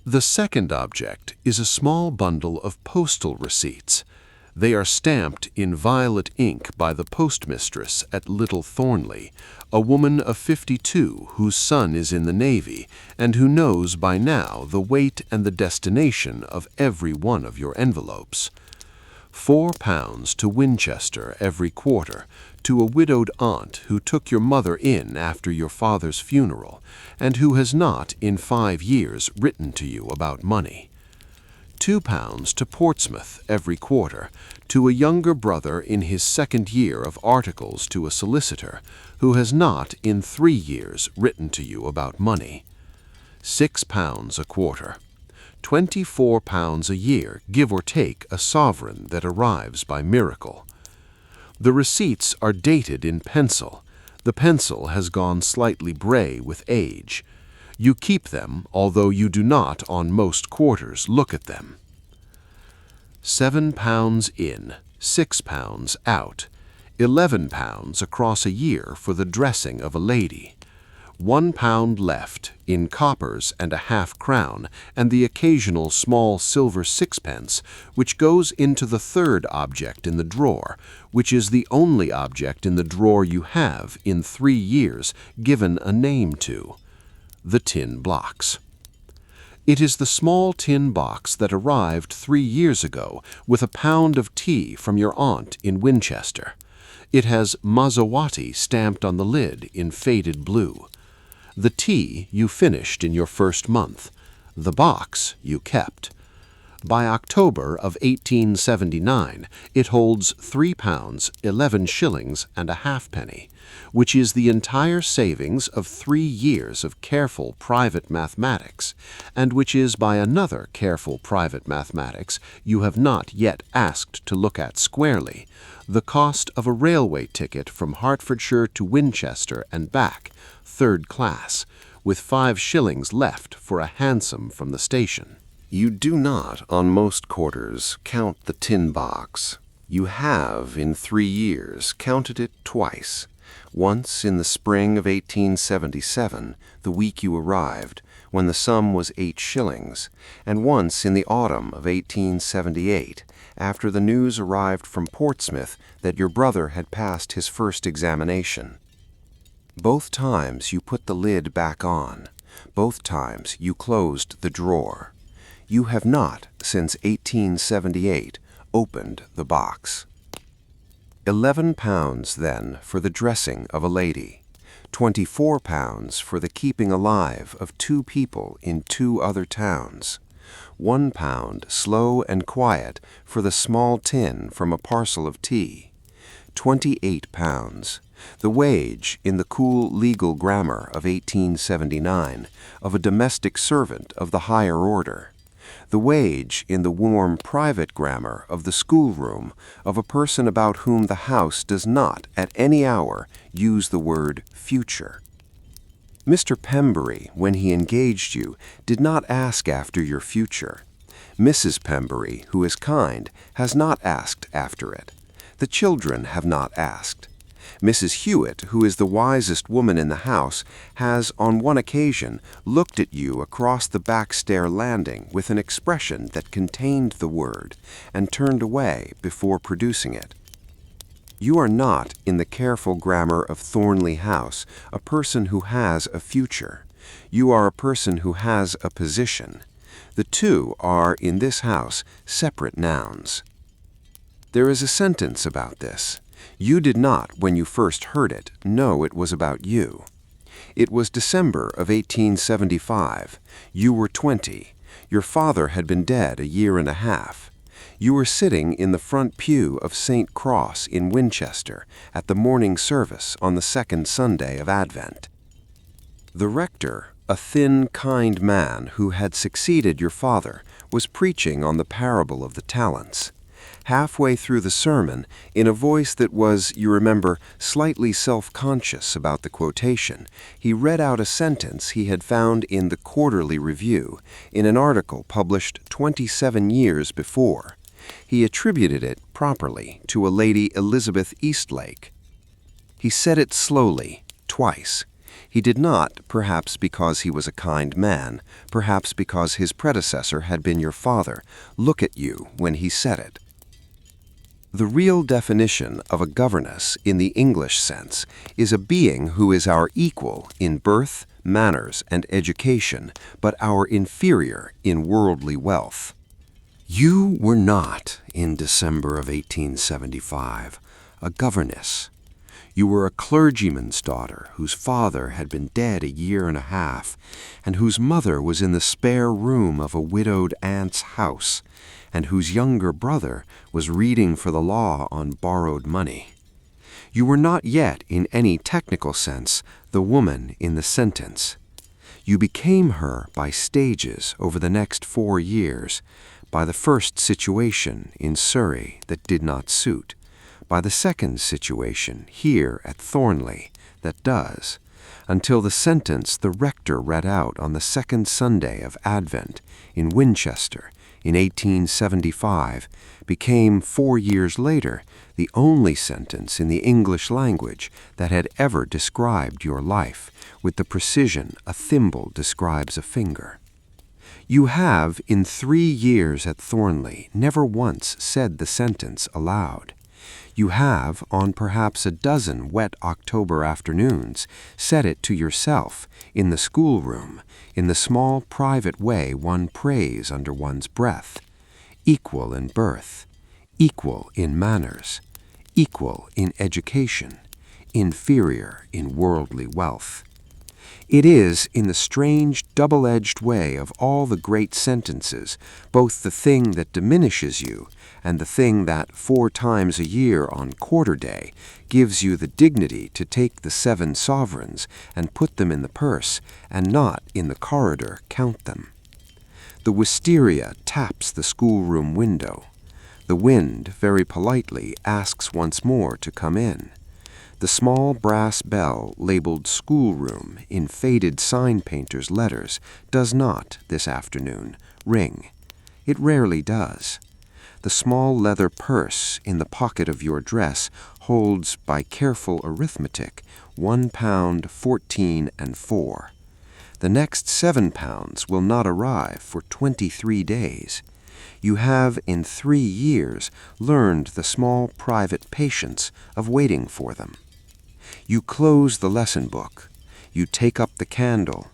The second object is a small bundle of postal receipts. They are stamped in violet ink by the postmistress at Little Thornleigh, a woman of 52 whose son is in the Navy and who knows by now the weight and the destination of every one of your envelopes. £4 to Winchester every quarter, to a widowed aunt who took your mother in after your father's funeral, and who has not, in 5 years, written to you about money. £2 to Portsmouth every quarter, to a younger brother in his 2nd year of articles to a solicitor, who has not, in 3 years, written to you about money. £6 a quarter. £24 a year, give or take a sovereign that arrives by miracle. The receipts are dated in pencil. The pencil has gone slightly bray with age. You keep them, although you do not, on most quarters, look at them. £7 in, £6 out, £11 across a year for the dressing of a lady. £1 left, in coppers and a half-crown, and the occasional small silver 6pence, which goes into the 3rd object in the drawer, which is the only object in the drawer you have, in 3 years, given a name to. The tin blocks. It is the small tin box that arrived 3 years ago with a pound of tea from your aunt in Winchester. It has Maserati stamped on the lid in faded blue. The tea you finished in your first month. The box you kept. By October of 1879, it holds £3, 11 shillings and a halfpenny, which is the entire savings of 3 years of careful private mathematics, and which is by another careful private mathematics you have not yet asked to look at squarely, the cost of a railway ticket from Hertfordshire to Winchester and back, 3rd class, with 5 shillings left for a hansom from the station. You do not, on most quarters, count the tin box. You have, in 3 years, counted it twice. Once in the spring of 1877, the week you arrived, when the sum was 8 shillings, and once in the autumn of 1878, after the news arrived from Portsmouth that your brother had passed his first examination. Both times you put the lid back on. Both times you closed the drawer. You have not, since 1878, opened the box. £11, then, for the dressing of a lady. £24 for the keeping alive of 2 people in 2 other towns. £1, slow and quiet, for the small tin from a parcel of tea. £28, the wage, in the cool legal grammar of 1879, of a domestic servant of the higher order. The wage, in the warm private grammar of the schoolroom, of a person about whom the house does not, at any hour, use the word future. Mr. Pembury, when he engaged you, did not ask after your future. Mrs. Pembury, who is kind, has not asked after it. The children have not asked. Mrs. Hewitt, who is the wisest woman in the house, has on one occasion looked at you across the back stair landing with an expression that contained the word, and turned away before producing it. You are not, in the careful grammar of Thornleigh House, a person who has a future. You are a person who has a position. The two are, in this house, separate nouns. There is a sentence about this. You did not, when you first heard it, know it was about you. It was December of 1875. You were 20. Your father had been dead a year and a half. You were sitting in the front pew of St. Cross in Winchester at the morning service on the second Sunday of Advent. The rector, a thin, kind man who had succeeded your father, was preaching on the parable of the talents. Halfway through the sermon, in a voice that was, you remember, slightly self-conscious about the quotation, he read out a sentence he had found in the Quarterly Review, in an article published 27 years before. He attributed it, properly, to a Lady Elizabeth Eastlake. He said it slowly, twice. He did not, perhaps because he was a kind man, perhaps because his predecessor had been your father, look at you when he said it. The real definition of a governess in the English sense is a being who is our equal in birth, manners, and education, but our inferior in worldly wealth. You were not, in December of 1875, a governess. You were a clergyman's daughter whose father had been dead a year and a half, and whose mother was in the spare room of a widowed aunt's house, and whose younger brother was reading for the law on borrowed money. You were not yet, in any technical sense, the woman in the sentence. You became her by stages over the next 4 years, by the first situation in Surrey that did not suit, by the second situation here at Thornleigh that does, until the sentence the rector read out on the second Sunday of Advent in Winchester in 1875 became 4 years later the only sentence in the English language that had ever described your life with the precision a thimble describes a finger. You have, in 3 years at Thornleigh, never once said the sentence aloud. You have, on perhaps a dozen wet October afternoons, said it to yourself, in the schoolroom, in the small private way one prays under one's breath. Equal in birth, equal in manners, equal in education, inferior in worldly wealth. It is, in the strange double-edged way of all the great sentences, both the thing that diminishes you and the thing that 4 times a year on Quarter Day gives you the dignity to take the 7 sovereigns and put them in the purse, and not in the corridor count them. The wisteria taps the schoolroom window. The wind, very politely, asks once more to come in. The small brass bell labeled schoolroom in faded sign painter's letters does not, this afternoon, ring. It rarely does. The small leather purse in the pocket of your dress holds, by careful arithmetic, £1 14 and 4. The next £7 will not arrive for 23 days. You have, in 3 years, learned the small private patience of waiting for them. You close the lesson book. You take up the candle.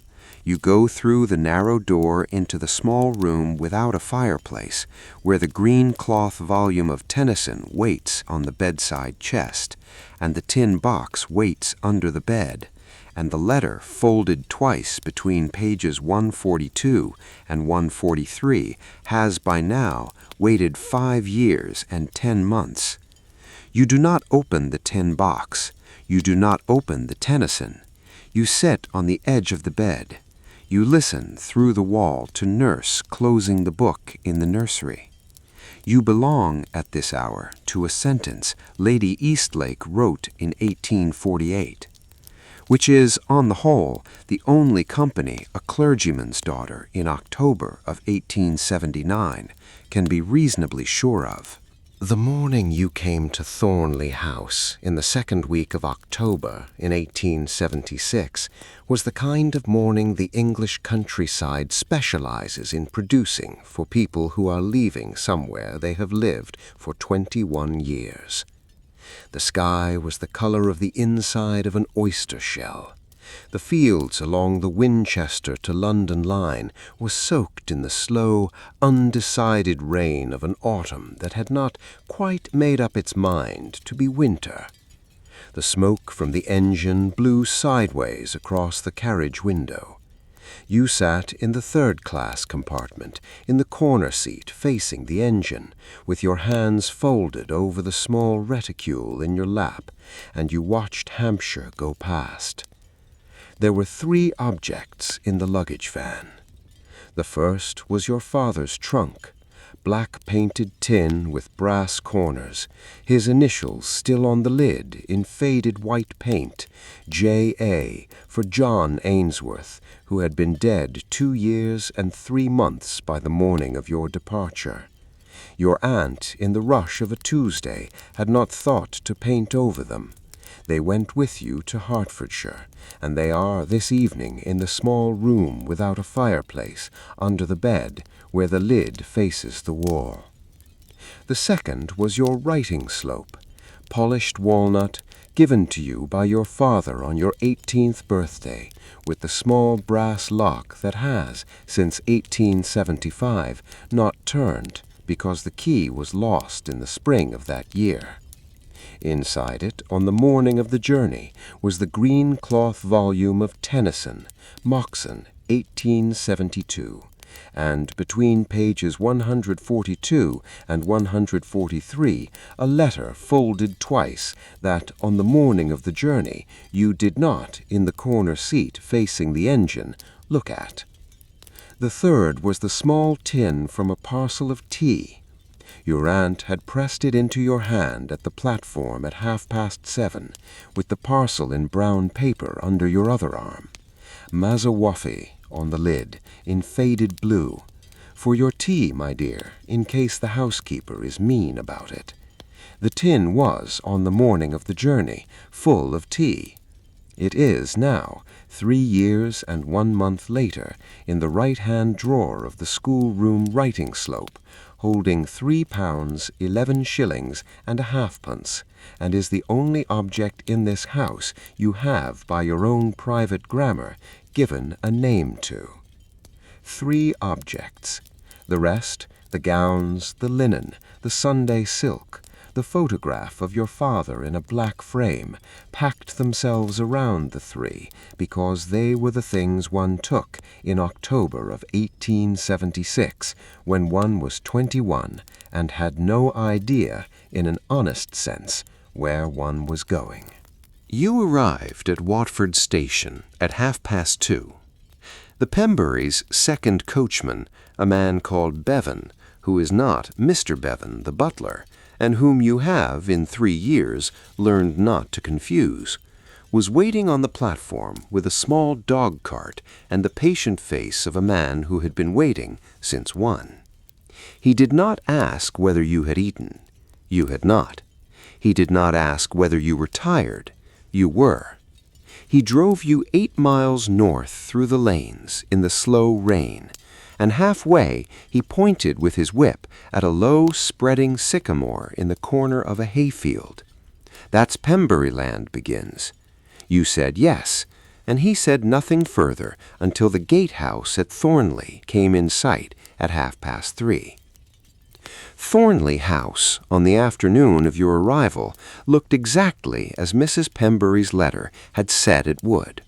You go through the narrow door into the small room without a fireplace, where the green cloth volume of Tennyson waits on the bedside chest, and the tin box waits under the bed, and the letter folded twice between pages 142 and 143 has by now waited 5 years and 10 months. You do not open the tin box. You do not open the Tennyson. You sit on the edge of the bed. You listen through the wall to nurse closing the book in the nursery. You belong, at this hour, to a sentence Lady Eastlake wrote in 1848, which is, on the whole, the only company a clergyman's daughter in October of 1879 can be reasonably sure of. The morning you came to Thornleigh House in the second week of October in 1876 was the kind of morning the English countryside specializes in producing for people who are leaving somewhere they have lived for 21 years. The sky was the color of the inside of an oyster shell. The fields along the Winchester to London line were soaked in the slow, undecided rain of an autumn that had not quite made up its mind to be winter. The smoke from the engine blew sideways across the carriage window. You sat in the third-class compartment, in the corner seat facing the engine, with your hands folded over the small reticule in your lap, and you watched Hampshire go past. There were 3 objects in the luggage van. The first was your father's trunk, black-painted tin with brass corners, his initials still on the lid in faded white paint, J.A. for John Ainsworth, who had been dead 2 years and 3 months by the morning of your departure. Your aunt, in the rush of a Tuesday, had not thought to paint over them. They went with you to Hertfordshire, and they are this evening in the small room without a fireplace, under the bed, where the lid faces the wall. The second was your writing slope, polished walnut, given to you by your father on your 18th birthday, with the small brass lock that has, since 1875, not turned, because the key was lost in the spring of that year. Inside it, on the morning of the journey, was the green cloth volume of Tennyson, Moxon, 1872, and between pages 142 and 143 a letter folded twice that, on the morning of the journey, you did not, in the corner seat facing the engine, look at. The third was the small tin from a parcel of tea. Your aunt had pressed it into your hand at the platform at 7:30, with the parcel in brown paper under your other arm. Mazawaffy on the lid, in faded blue. For your tea, my dear, in case the housekeeper is mean about it. The tin was, on the morning of the journey, full of tea. It is now, 3 years and 1 month later, in the right-hand drawer of the schoolroom writing slope, holding £3, 11 shillings and a halfpence, and is the only object in this house you have, by your own private grammar, given a name to. 3 objects. The rest, the gowns, the linen, the Sunday silk, the photograph of your father in a black frame, packed themselves around the 3 because they were the things one took in October of 1876, when one was 21 and had no idea, in an honest sense, where one was going. You arrived at Watford Station at 2:30. The Pemburys' second coachman, a man called Bevan, who is not Mr. Bevan, the butler, and whom you have, in 3 years, learned not to confuse, was waiting on the platform with a small dog-cart and the patient face of a man who had been waiting since 1. He did not ask whether you had eaten. You had not. He did not ask whether you were tired. You were. He drove you 8 miles north through the lanes in the slow rain, and halfway he pointed with his whip at a low, spreading sycamore in the corner of a hayfield. That's Pembury land begins. You said yes, and he said nothing further until the gatehouse at Thornleigh came in sight at 3:30. Thornleigh House, on the afternoon of your arrival, looked exactly as Mrs. Pembury's letter had said it would.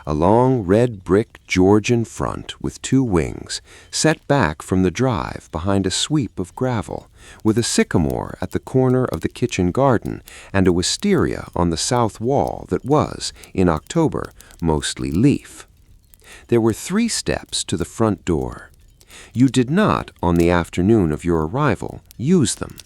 A long red brick Georgian front with 2 wings, set back from the drive behind a sweep of gravel, with a sycamore at the corner of the kitchen garden and a wisteria on the south wall that was, in October, mostly leaf. There were 3 steps to the front door. You did not, on the afternoon of your arrival, use them.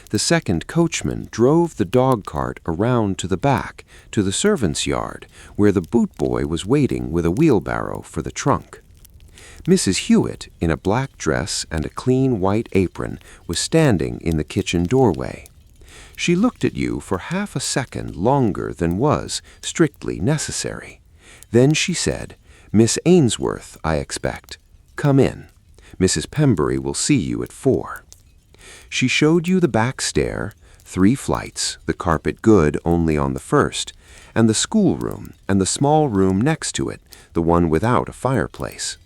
The second coachman drove the dog-cart around to the back, to the servants' yard, where the boot-boy was waiting with a wheelbarrow for the trunk. Mrs. Hewitt, in a black dress and a clean white apron, was standing in the kitchen doorway. She looked at you for half a second longer than was strictly necessary. Then she said, "Miss Ainsworth, I expect. Come in. Mrs. Pembury will see you at 4. She showed you the back stair, 3 flights, the carpet good only on the first, and the schoolroom and the small room next to it, the one without a fireplace.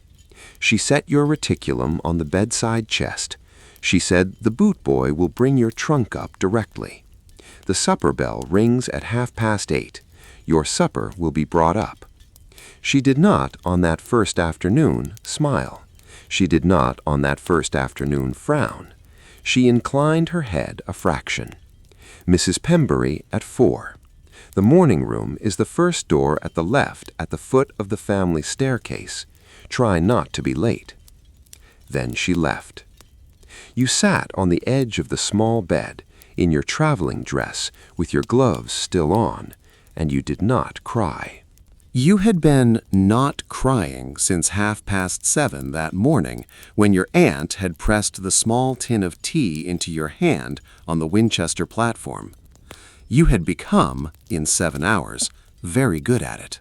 She set your reticulum on the bedside chest. She said the boot boy will bring your trunk up directly. The supper bell rings at 8:30. Your supper will be brought up. She did not, on that first afternoon, smile. She did not, on that first afternoon, frown. She inclined her head a fraction. Mrs. Pembury at 4. The morning room is the first door at the left at the foot of the family staircase. Try not to be late. Then she left. You sat on the edge of the small bed, in your traveling dress, with your gloves still on, and you did not cry. You had been not crying since 7:30 that morning, when your aunt had pressed the small tin of tea into your hand on the Winchester platform. You had become, in 7 hours, very good at it.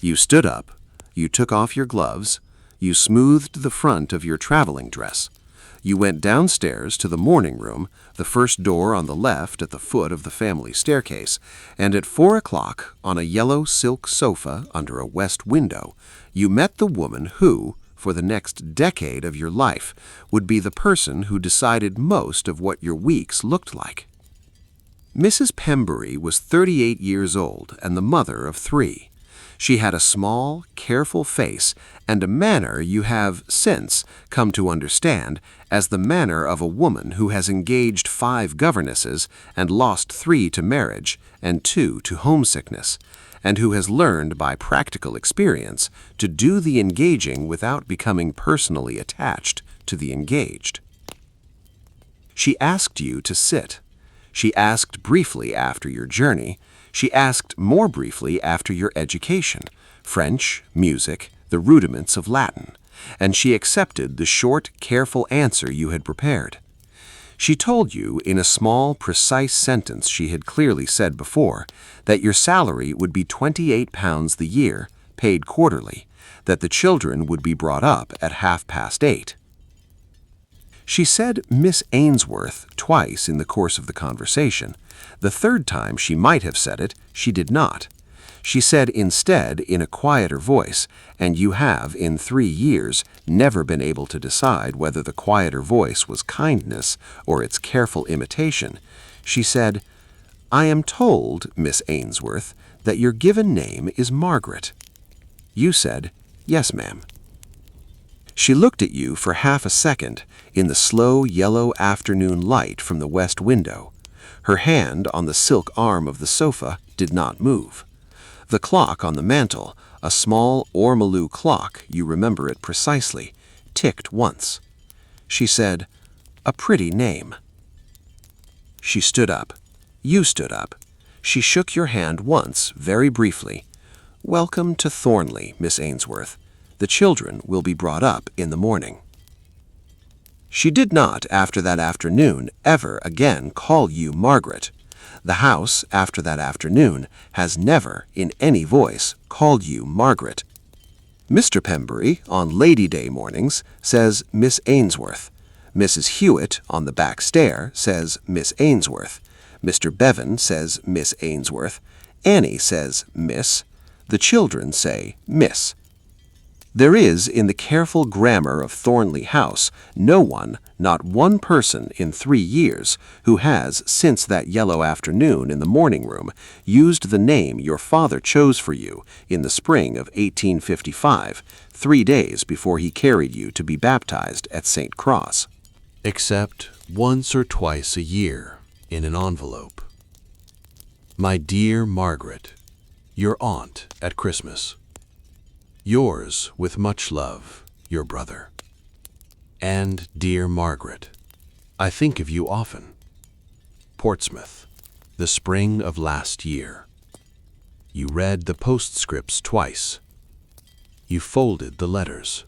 You stood up, you took off your gloves, you smoothed the front of your traveling dress. You went downstairs to the morning room, the first door on the left at the foot of the family staircase, and at 4 o'clock, on a yellow silk sofa under a west window, you met the woman who, for the next decade of your life, would be the person who decided most of what your weeks looked like. Mrs. Pembury was 38 years old and the mother of 3. She had a small, careful face and a manner you have since come to understand as the manner of a woman who has engaged 5 governesses and lost 3 to marriage and 2 to homesickness, and who has learned by practical experience to do the engaging without becoming personally attached to the engaged. She asked you to sit. She asked briefly after your journey. She asked more briefly after your education, French, music, the rudiments of Latin, and she accepted the short, careful answer you had prepared. She told you in a small, precise sentence she had clearly said before that your salary would be £28 the year, paid quarterly, that the children would be brought up at 8:30. She said Miss Ainsworth twice in the course of the conversation. The third time she might have said it, she did not. She said instead in a quieter voice, and you have, in 3 years, never been able to decide whether the quieter voice was kindness or its careful imitation. She said, "I am told, Miss Ainsworth, that your given name is Margaret." You said, "Yes, ma'am." She looked at you for half a second in the slow yellow afternoon light from the west window. Her hand on the silk arm of the sofa did not move. The clock on the mantel, a small ormolu clock, you remember it precisely, ticked once. She said, "A pretty name." She stood up. You stood up. She shook your hand once, very briefly. "Welcome to Thornleigh, Miss Ainsworth. The children will be brought up in the morning." She did not, after that afternoon, ever again call you Margaret. The house, after that afternoon, has never, in any voice, called you Margaret. Mr. Pembury, on Lady Day mornings, says Miss Ainsworth. Mrs. Hewitt, on the back stair, says Miss Ainsworth. Mr. Bevan says Miss Ainsworth. Annie says Miss. The children say Miss. There is, in the careful grammar of Thornleigh House, no one, not one person in 3 years, who has, since that yellow afternoon in the morning room, used the name your father chose for you in the spring of 1855, 3 days before he carried you to be baptized at St. Cross. Except once or twice a year, in an envelope. My dear Margaret, your aunt at Christmas. Yours, with much love, your brother. And, dear Margaret, I think of you often. Portsmouth, the spring of last year. You read the postscripts twice. You folded the letters.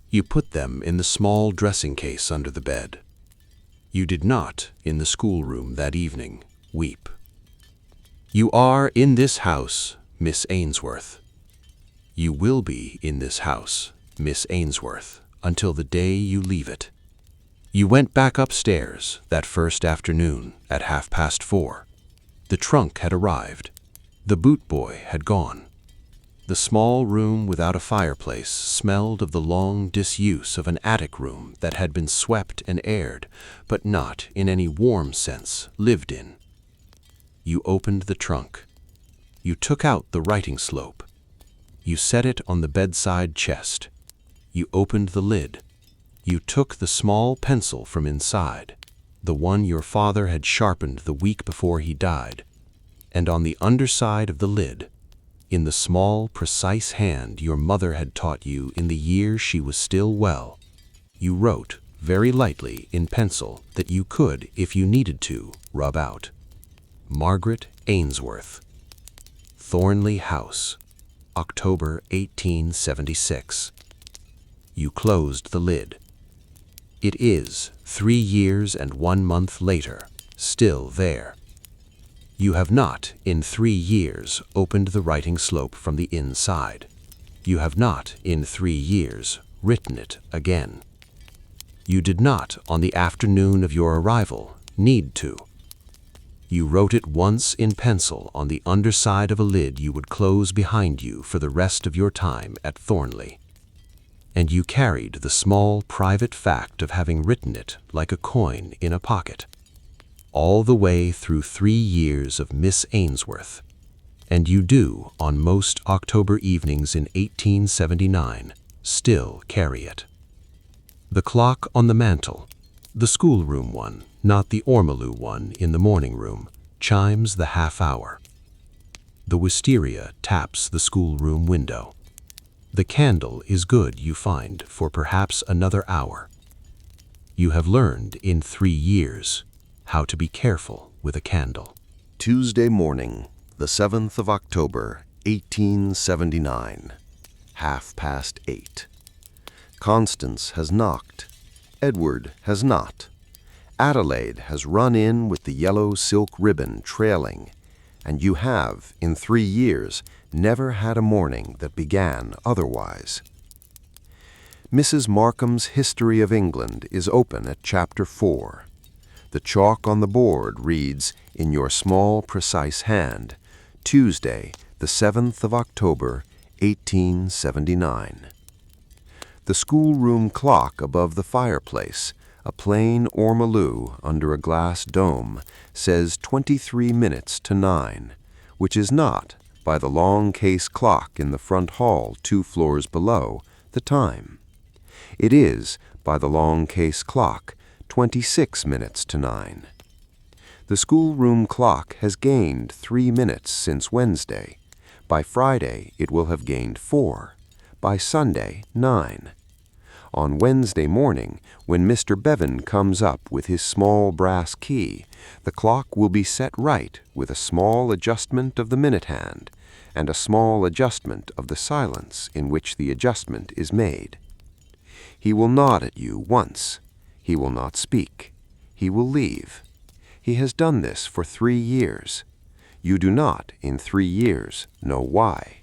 You put them in the small dressing case under the bed. You did not, in the schoolroom that evening, weep. You are in this house, Miss Ainsworth. You will be in this house, Miss Ainsworth, until the day you leave it. You went back upstairs that first afternoon at 4:30. The trunk had arrived. The boot boy had gone. The small room without a fireplace smelled of the long disuse of an attic room that had been swept and aired, but not, in any warm sense, lived in. You opened the trunk. You took out the writing slope. You set it on the bedside chest. You opened the lid. You took the small pencil from inside, the one your father had sharpened the week before he died, and on the underside of the lid, in the small, precise hand your mother had taught you in the year she was still well, you wrote, very lightly in pencil that you could, if you needed to, rub out. Margaret Ainsworth. Thornleigh House, October 1876. You closed the lid. It is, 3 years and 1 month later, still there. You have not, in 3 years, opened the writing slope from the inside. You have not, in 3 years, written it again. You did not, on the afternoon of your arrival, need to. You wrote it once in pencil on the underside of a lid you would close behind you for the rest of your time at Thornleigh. And you carried the small private fact of having written it like a coin in a pocket, all the way through 3 years of Miss Ainsworth, and you do, on most October evenings in 1879, still carry it. The clock on the mantel, the schoolroom one, not the ormolu one in the morning room, chimes the half-hour. The wisteria taps the schoolroom window. The candle is good, you find, for perhaps another hour. You have learned in 3 years how to be careful with a candle. Tuesday morning, the 7th of October, 1879, 8:30. Constance has knocked. Edward has not. Adelaide has run in with the yellow silk ribbon trailing, and you have, in 3 years, never had a morning that began otherwise. Mrs. Markham's History of England is open at Chapter 4. The chalk on the board reads, in your small, precise hand, Tuesday, the 7th of October, 1879. The schoolroom clock above the fireplace, a plain ormolu under a glass dome, says 23 minutes to 9, which is not, by the long case clock in the front hall 2 floors below, the time. It is, by the long case clock, 26 minutes to 9. The schoolroom clock has gained 3 minutes since Wednesday. By Friday it will have gained 4. By Sunday, 9. On Wednesday morning, when Mr. Bevan comes up with his small brass key, the clock will be set right with a small adjustment of the minute hand, and a small adjustment of the silence in which the adjustment is made. He will nod at you once. He will not speak. He will leave. He has done this for 3 years. You do not, in 3 years, know why.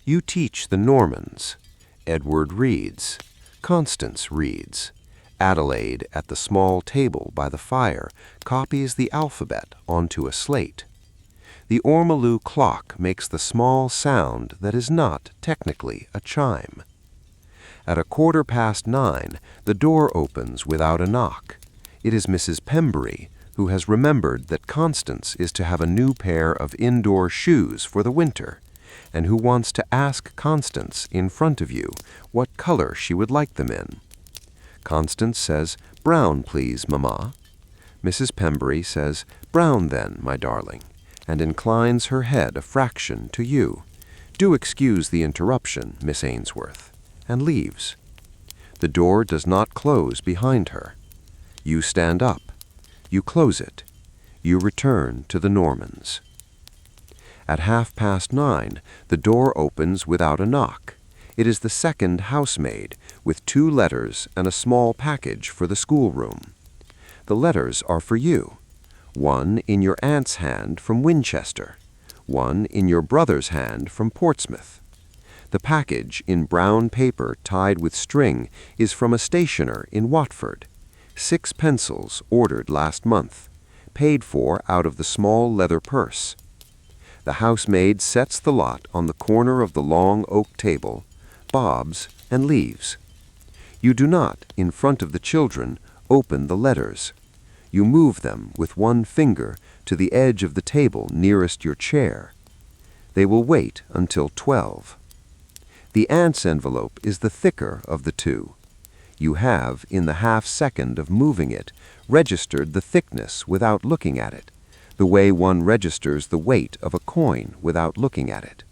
You teach the Normans. Edward reads. Constance reads. Adelaide, at the small table by the fire, copies the alphabet onto a slate. The ormolu clock makes the small sound that is not, technically, a chime. At 9:15, the door opens without a knock. It is Mrs. Pembury, who has remembered that Constance is to have a new pair of indoor shoes for the winter, and who wants to ask Constance in front of you what color she would like them in. Constance says, "Brown, please, Mamma." Mrs. Pembury says, "Brown, then, my darling," and inclines her head a fraction to you. "Do excuse the interruption, Miss Ainsworth," and leaves. The door does not close behind her. You stand up. You close it. You return to the Normans. At 9:30, the door opens without a knock. It is the second housemaid, with 2 letters and a small package for the schoolroom. The letters are for you. One in your aunt's hand from Winchester. One in your brother's hand from Portsmouth. The package, in brown paper tied with string, is from a stationer in Watford. 6 pencils ordered last month, paid for out of the small leather purse. The housemaid sets the lot on the corner of the long oak table, bobs, and leaves. You do not, in front of the children, open the letters. You move them with one finger to the edge of the table nearest your chair. They will wait until 12. The aunt's envelope is the thicker of the two. You have, in the half-second of moving it, registered the thickness without looking at it, the way one registers the weight of a coin without looking at it.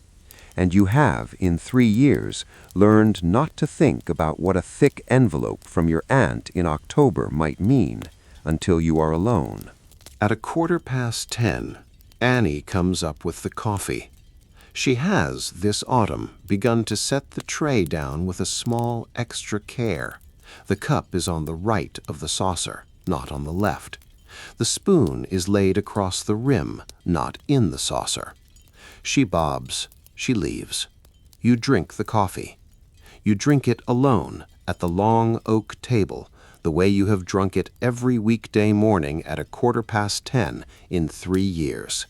And you have, in 3 years, learned not to think about what a thick envelope from your aunt in October might mean until you are alone. At 10:15, Annie comes up with the coffee. She has, this autumn, begun to set the tray down with a small extra care. The cup is on the right of the saucer, not on the left. The spoon is laid across the rim, not in the saucer. She bobs, she leaves. You drink the coffee. You drink it alone at the long oak table, the way you have drunk it every weekday morning at 10:15 in 3 years.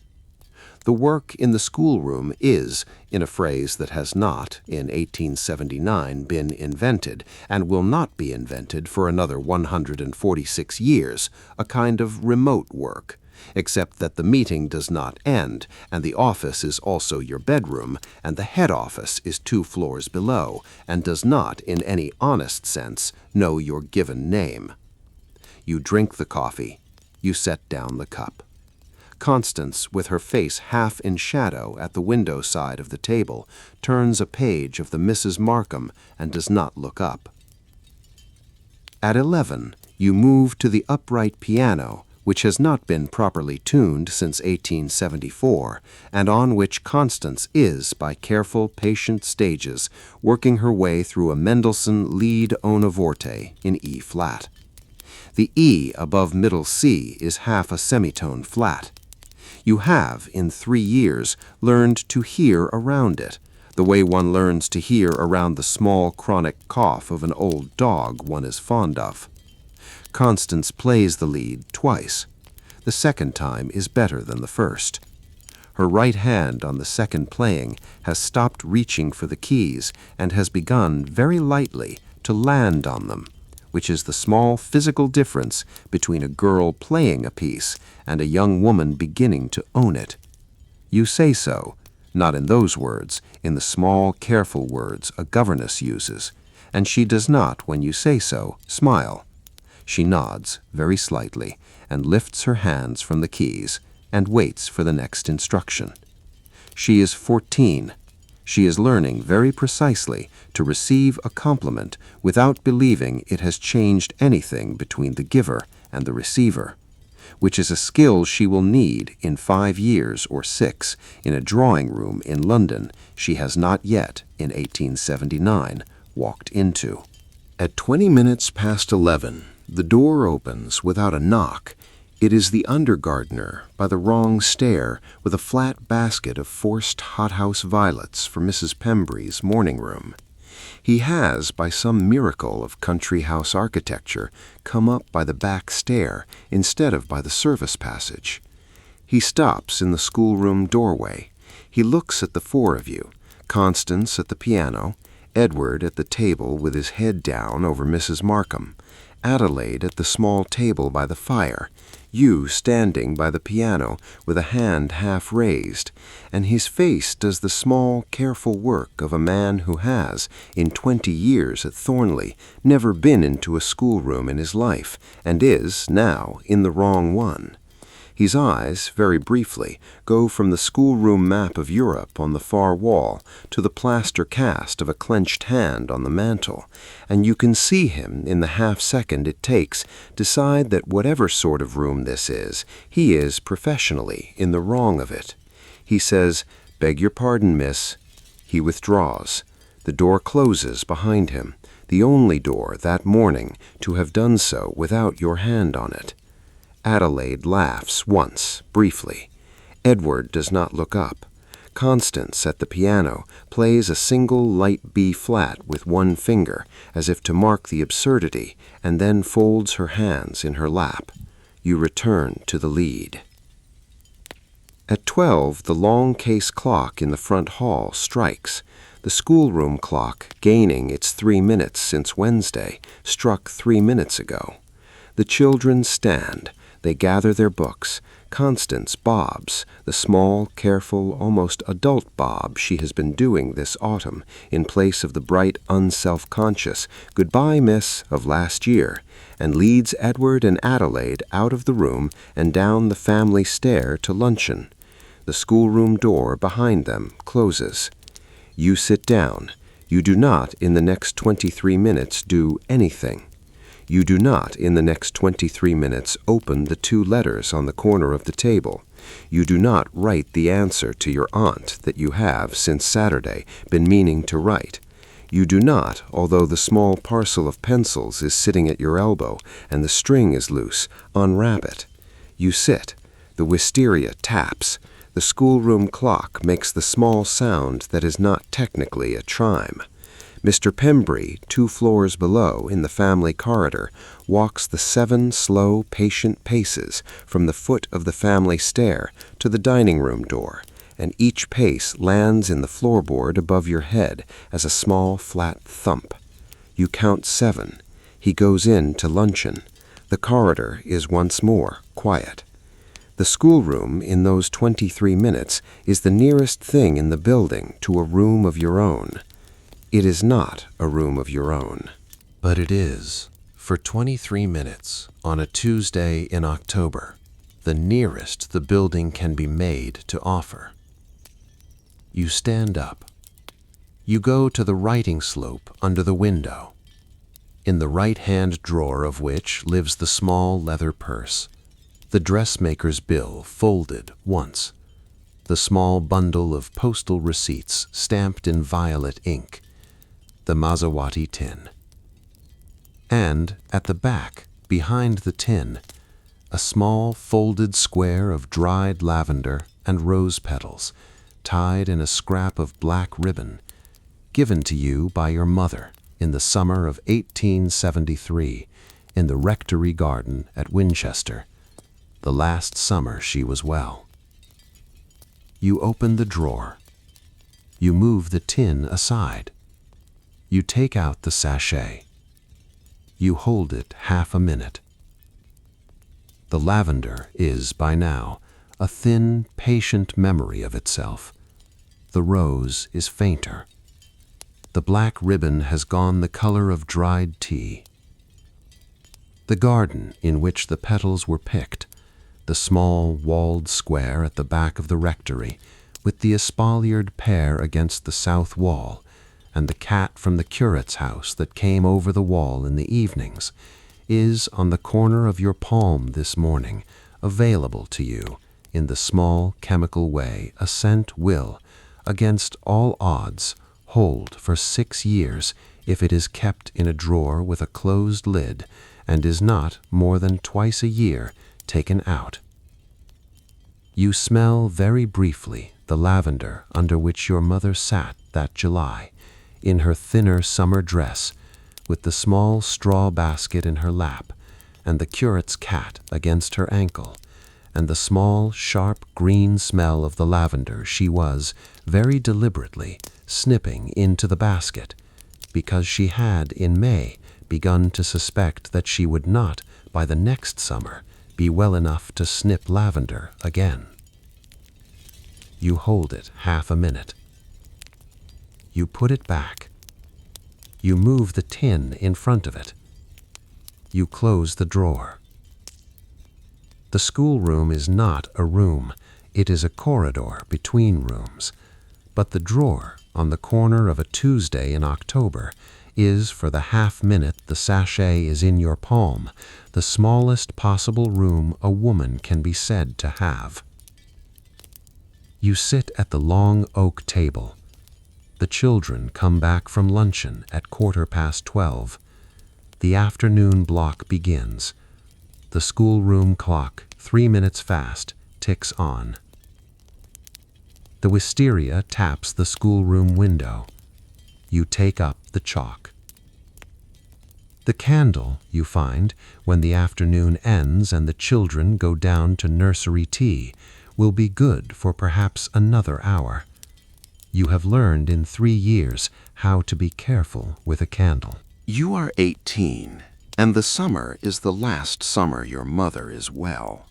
The work in the schoolroom is, in a phrase that has not, in 1879, been invented, and will not be invented for another 146 years, a kind of remote work, except that the meeting does not end, and the office is also your bedroom, and the head office is 2 floors below, and does not, in any honest sense, know your given name. You drink the coffee. You set down the cup. Constance, with her face half in shadow at the window side of the table, turns a page of the Mrs. Markham and does not look up. At 11, you move to the upright piano, which has not been properly tuned since 1874, and on which Constance is, by careful, patient stages, working her way through a Mendelssohn Lied ohne Worte in E-flat. The E above middle C is half a semitone flat. You have, in 3 years, learned to hear around it, the way one learns to hear around the small chronic cough of an old dog one is fond of. Constance plays the lead twice. The second time is better than the first. Her right hand on the second playing has stopped reaching for the keys and has begun, very lightly, to land on them, which is the small physical difference between a girl playing a piece and a young woman beginning to own it. You say so, not in those words, in the small, careful words a governess uses, and she does not, when you say so, smile. She nods, very slightly, and lifts her hands from the keys, and waits for the next instruction. She is 14. She is learning very precisely to receive a compliment without believing it has changed anything between the giver and the receiver, which is a skill she will need in 5 years or 6 in a drawing room in London she has not yet, in 1879, walked into. At 20 minutes past 11, the door opens without a knock. It is the undergardener by the wrong stair with a flat basket of forced hothouse violets for Mrs. Pembry's morning room. He has, by some miracle of country house architecture, come up by the back stair instead of by the service passage. He stops in the schoolroom doorway. He looks at the 4 of you, Constance at the piano, Edward at the table with his head down over Mrs. Markham, Adelaide at the small table by the fire, you standing by the piano with a hand half raised, and his face does the small, careful work of a man who has, in 20 years at Thornleigh, never been into a schoolroom in his life, and is, now, in the wrong one. His eyes, very briefly, go from the schoolroom map of Europe on the far wall to the plaster cast of a clenched hand on the mantel, and you can see him, in the half-second it takes, decide that whatever sort of room this is, he is, professionally, in the wrong of it. He says, "Beg your pardon, miss." He withdraws. The door closes behind him, the only door that morning to have done so without your hand on it. Adelaide laughs once, briefly. Edward does not look up. Constance, at the piano, plays a single light B flat with one finger, as if to mark the absurdity, and then folds her hands in her lap. You return to the lead. At 12, the long case clock in the front hall strikes. The schoolroom clock, gaining its 3 minutes since Wednesday, struck 3 minutes ago. The children stand. They gather their books. Constance bobs, the small, careful, almost adult bob she has been doing this autumn, in place of the bright, unself-conscious "Goodbye, miss" of last year, and leads Edward and Adelaide out of the room and down the family stair to luncheon. The schoolroom door behind them closes. You sit down. You do not, in the next 23 minutes, do anything. You do not, in the next 23 minutes, open the 2 letters on the corner of the table. You do not write the answer to your aunt that you have, since Saturday, been meaning to write. You do not, although the small parcel of pencils is sitting at your elbow and the string is loose, unwrap it. You sit. The wisteria taps. The schoolroom clock makes the small sound that is not technically a chime. Mr. Pembry, 2 floors below, in the family corridor, walks the 7 slow, patient paces from the foot of the family stair to the dining-room door, and each pace lands in the floorboard above your head as a small, flat thump. You count 7. He goes in to luncheon. The corridor is once more quiet. The schoolroom, in those 23 minutes, is the nearest thing in the building to a room of your own. It is not a room of your own. But it is, for 23 minutes, on a Tuesday in October, the nearest the building can be made to offer. You stand up. You go to the writing slope under the window, in the right-hand drawer of which lives the small leather purse, the dressmaker's bill folded once, the small bundle of postal receipts stamped in violet ink, the Maserati tin. And at the back, behind the tin, a small folded square of dried lavender and rose petals, tied in a scrap of black ribbon, given to you by your mother in the summer of 1873 in the rectory garden at Winchester, the last summer she was well. You open the drawer. You move the tin aside. You take out the sachet. You hold it half a minute. The lavender is, by now, a thin, patient memory of itself. The rose is fainter. The black ribbon has gone the color of dried tea. The garden in which the petals were picked, the small walled square at the back of the rectory, with the espaliered pear against the south wall, and the cat from the curate's house that came over the wall in the evenings, is on the corner of your palm this morning, available to you in the small chemical way a scent will, against all odds, hold for 6 years if it is kept in a drawer with a closed lid and is not more than twice a year taken out. You smell very briefly the lavender under which your mother sat that July, in her thinner summer dress, with the small straw basket in her lap, and the curate's cat against her ankle, and the small, sharp green smell of the lavender she was, very deliberately, snipping into the basket, because she had, in May, begun to suspect that she would not, by the next summer, be well enough to snip lavender again. You hold it half a minute. You put it back. You move the tin in front of it. You close the drawer. The schoolroom is not a room. It is a corridor between rooms. But the drawer, on the corner of a Tuesday in October, is, for the half-minute the sachet is in your palm, the smallest possible room a woman can be said to have. You sit at the long oak table. The children come back from luncheon at 12:15. The afternoon block begins. The schoolroom clock, 3 minutes fast, ticks on. The wisteria taps the schoolroom window. You take up the chalk. The candle, you find, when the afternoon ends and the children go down to nursery tea, will be good for perhaps another hour. You have learned in 3 years how to be careful with a candle. You are 18, and the summer is the last summer your mother is well.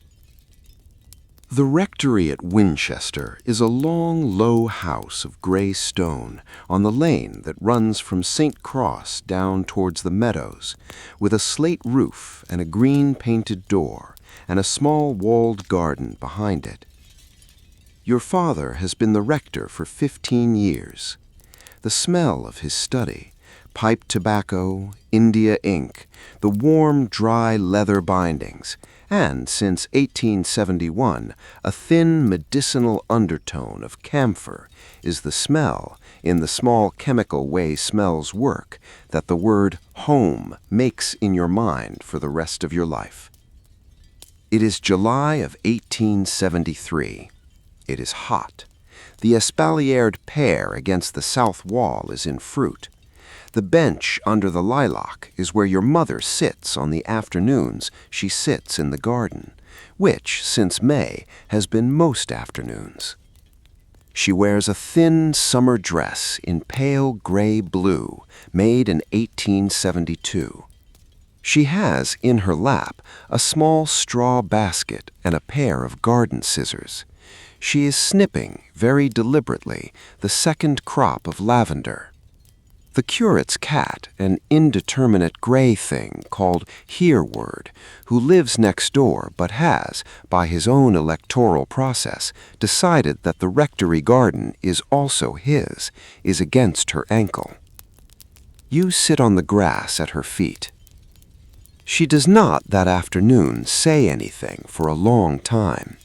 The rectory at Winchester is a long, low house of gray stone on the lane that runs from St. Cross down towards the meadows, with a slate roof and a green-painted door and a small walled garden behind it. Your father has been the rector for 15 years. The smell of his study, pipe tobacco, India ink, the warm, dry leather bindings, and, since 1871, a thin medicinal undertone of camphor is the smell, in the small chemical way smells work, that the word home makes in your mind for the rest of your life. It is July of 1873. It is hot. The espaliered pear against the south wall is in fruit. The bench under the lilac is where your mother sits on the afternoons she sits in the garden, which, since May, has been most afternoons. She wears a thin summer dress in pale gray blue, made in 1872. She has in her lap a small straw basket and a pair of garden scissors. She is snipping, very deliberately, the second crop of lavender. The curate's cat, an indeterminate gray thing called Hereward, who lives next door but has, by his own electoral process, decided that the rectory garden is also his, is against her ankle. You sit on the grass at her feet. She does not that afternoon say anything for a long time.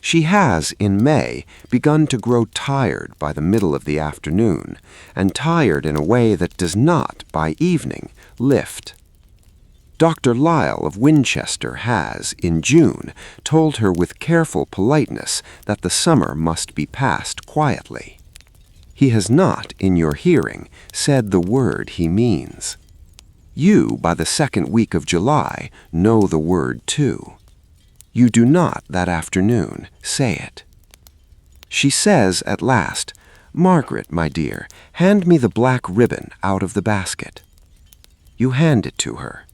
She has, in May, begun to grow tired by the middle of the afternoon, and tired in a way that does not, by evening, lift. Dr. Lisle of Winchester has, in June, told her with careful politeness that the summer must be passed quietly. He has not, in your hearing, said the word he means. You, by the second week of July, know the word too. You do not, that afternoon, say it. She says at last, "Margaret, my dear, hand me the black ribbon out of the basket." You hand it to her.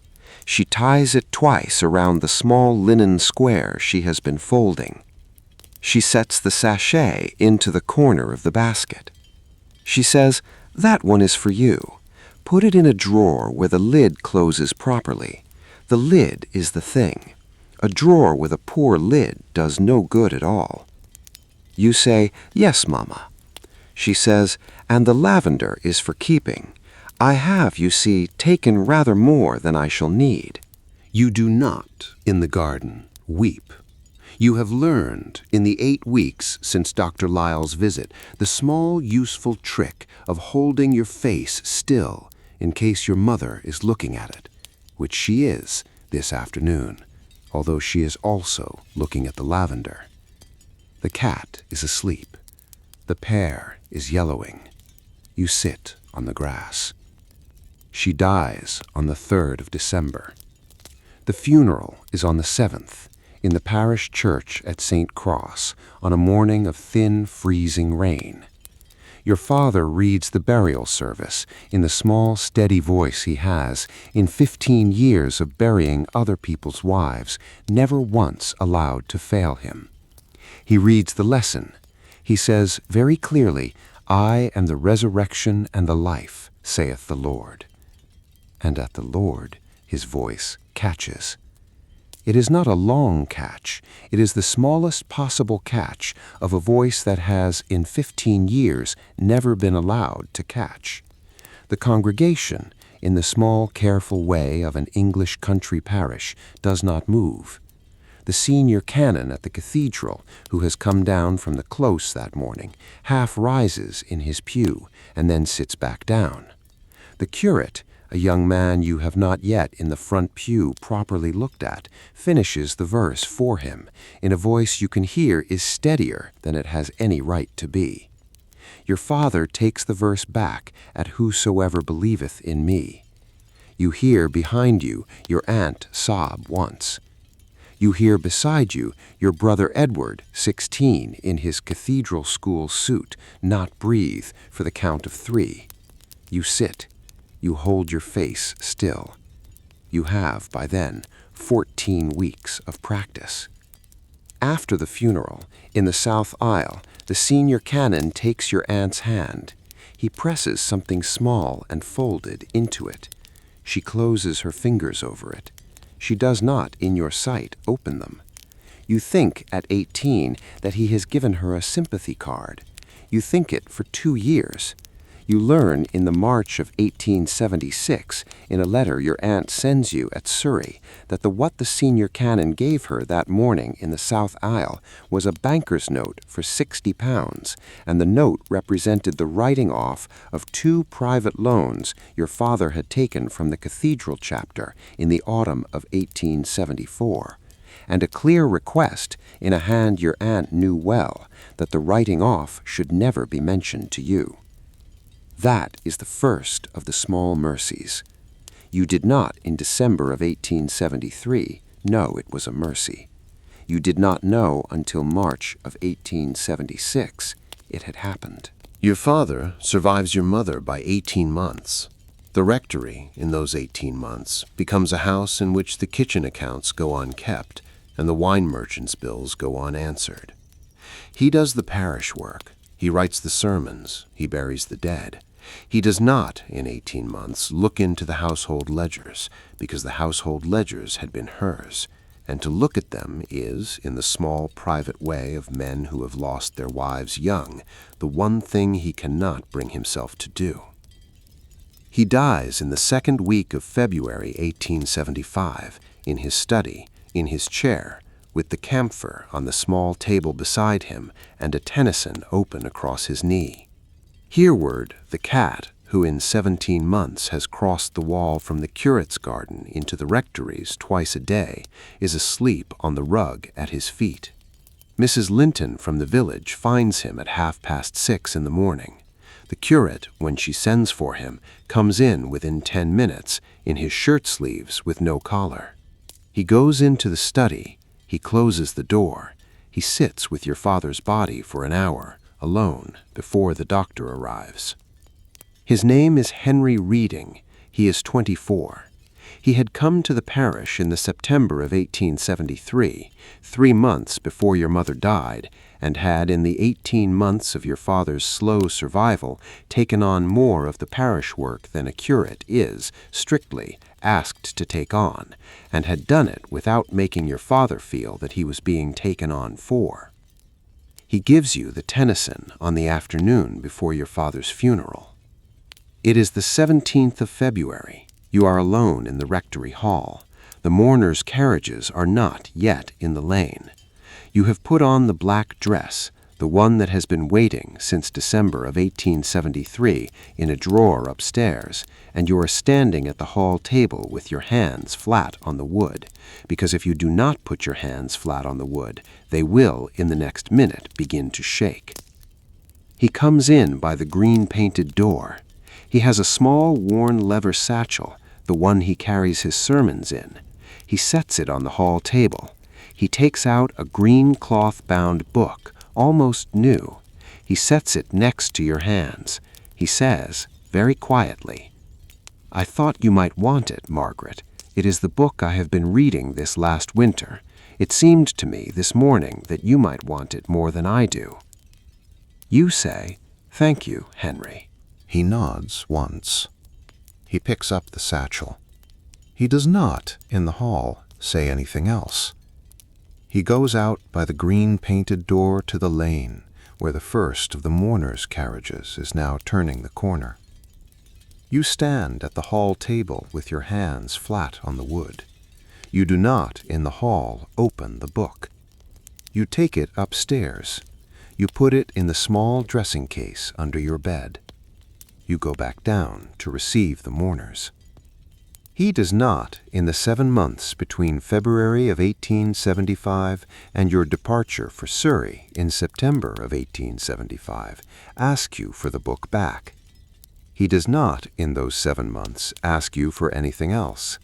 She ties it twice around the small linen square she has been folding. She sets the sachet into the corner of the basket. She says, "That one is for you. Put it in a drawer where the lid closes properly. The lid is the thing. A drawer with a poor lid does no good at all." You say, "Yes, Mama." She says, "And the lavender is for keeping. I have, you see, taken rather more than I shall need." You do not, in the garden, weep. You have learned, in the 8 weeks since Dr. Lisle's visit, the small, useful trick of holding your face still in case your mother is looking at it, which she is this afternoon, although she is also looking at the lavender. The cat is asleep. The pear is yellowing. You sit on the grass. She dies on the 3rd of December. The funeral is on the 7th, in the parish church at St. Cross, on a morning of thin, freezing rain. Your father reads the burial service in the small, steady voice he has, in 15 years of burying other people's wives, never once allowed to fail him. He reads the lesson. He says very clearly, "I am the resurrection and the life, saith the Lord." And at the Lord his voice catches. It is not a long catch. It is the smallest possible catch of a voice that has, in 15 years, never been allowed to catch. The congregation, in the small, careful way of an English country parish, does not move. The senior canon at the cathedral, who has come down from the close that morning, half rises in his pew and then sits back down. The curate, A young man you have not yet in the front pew properly looked at finishes the verse for him in a voice you can hear is steadier than it has any right to be. Your father takes the verse back at whosoever believeth in me. You hear behind you your aunt sob once. You hear beside you your brother Edward, 16, in his cathedral school suit, not breathe for the count of 3. You sit. You hold your face still. You have, by then, 14 weeks of practice. After the funeral, in the south aisle, the senior canon takes your aunt's hand. He presses something small and folded into it. She closes her fingers over it. She does not, in your sight, open them. You think, at 18, that he has given her a sympathy card. You think it for 2 years. You learn in the March of 1876, in a letter your aunt sends you at Surrey, that what the senior canon gave her that morning in the south aisle was a banker's note for £60, and the note represented the writing off of 2 private loans your father had taken from the cathedral chapter in the autumn of 1874, and a clear request, in a hand your aunt knew well, that the writing off should never be mentioned to you. That is the first of the small mercies. You did not, in December of 1873, know it was a mercy. You did not know until March of 1876 it had happened. Your father survives your mother by 18 months. The rectory, in those 18 months, becomes a house in which the kitchen accounts go unkept and the wine merchant's bills go unanswered. He does the parish work. He writes the sermons. He buries the dead. He does not, in 18 months, look into the household ledgers, because the household ledgers had been hers, and to look at them is, in the small private way of men who have lost their wives young, the one thing he cannot bring himself to do. He dies in the 2nd week of February 1875, in his study, in his chair, with the camphor on the small table beside him and a Tennyson open across his knee. Hereward, the cat, who in 17 months has crossed the wall from the curate's garden into the rectories twice a day, is asleep on the rug at his feet. Mrs. Linton from the village finds him at 6:30 in the morning. The curate, when she sends for him, comes in within 10 minutes, in his shirt sleeves with no collar. He goes into the study. He closes the door. He sits with your father's body for an hour, alone, before the doctor arrives. His name is Henry Reading. He is 24. He had come to the parish in the September of 1873, 3 months before your mother died, and had, in the 18 months of your father's slow survival, taken on more of the parish work than a curate is, strictly, asked to take on, and had done it without making your father feel that he was being taken on for. He gives you the Tennyson on the afternoon before your father's funeral. It is the 17th of February. You are alone in the rectory hall. The mourners' carriages are not yet in the lane. You have put on the black dress, the one that has been waiting since December of 1873 in a drawer upstairs, and you are standing at the hall table with your hands flat on the wood, because if you do not put your hands flat on the wood, they will, in the next minute, begin to shake. He comes in by the green-painted door. He has a small worn leather satchel, the one he carries his sermons in. He sets it on the hall table. He takes out a green cloth-bound book, almost new. He sets it next to your hands. He says, very quietly, "I thought you might want it, Margaret. It is the book I have been reading this last winter. It seemed to me this morning that you might want it more than I do." You say, "Thank you, Henry." He nods once. He picks up the satchel. He does not, in the hall, say anything else. He goes out by the green-painted door to the lane, where the first of the mourners' carriages is now turning the corner. You stand at the hall table with your hands flat on the wood. You do not, in the hall, open the book. You take it upstairs. You put it in the small dressing case under your bed. You go back down to receive the mourners. He does not, in the 7 months between February of 1875 and your departure for Surrey in September of 1875, ask you for the book back. He does not, in those 7 months, ask you for anything else.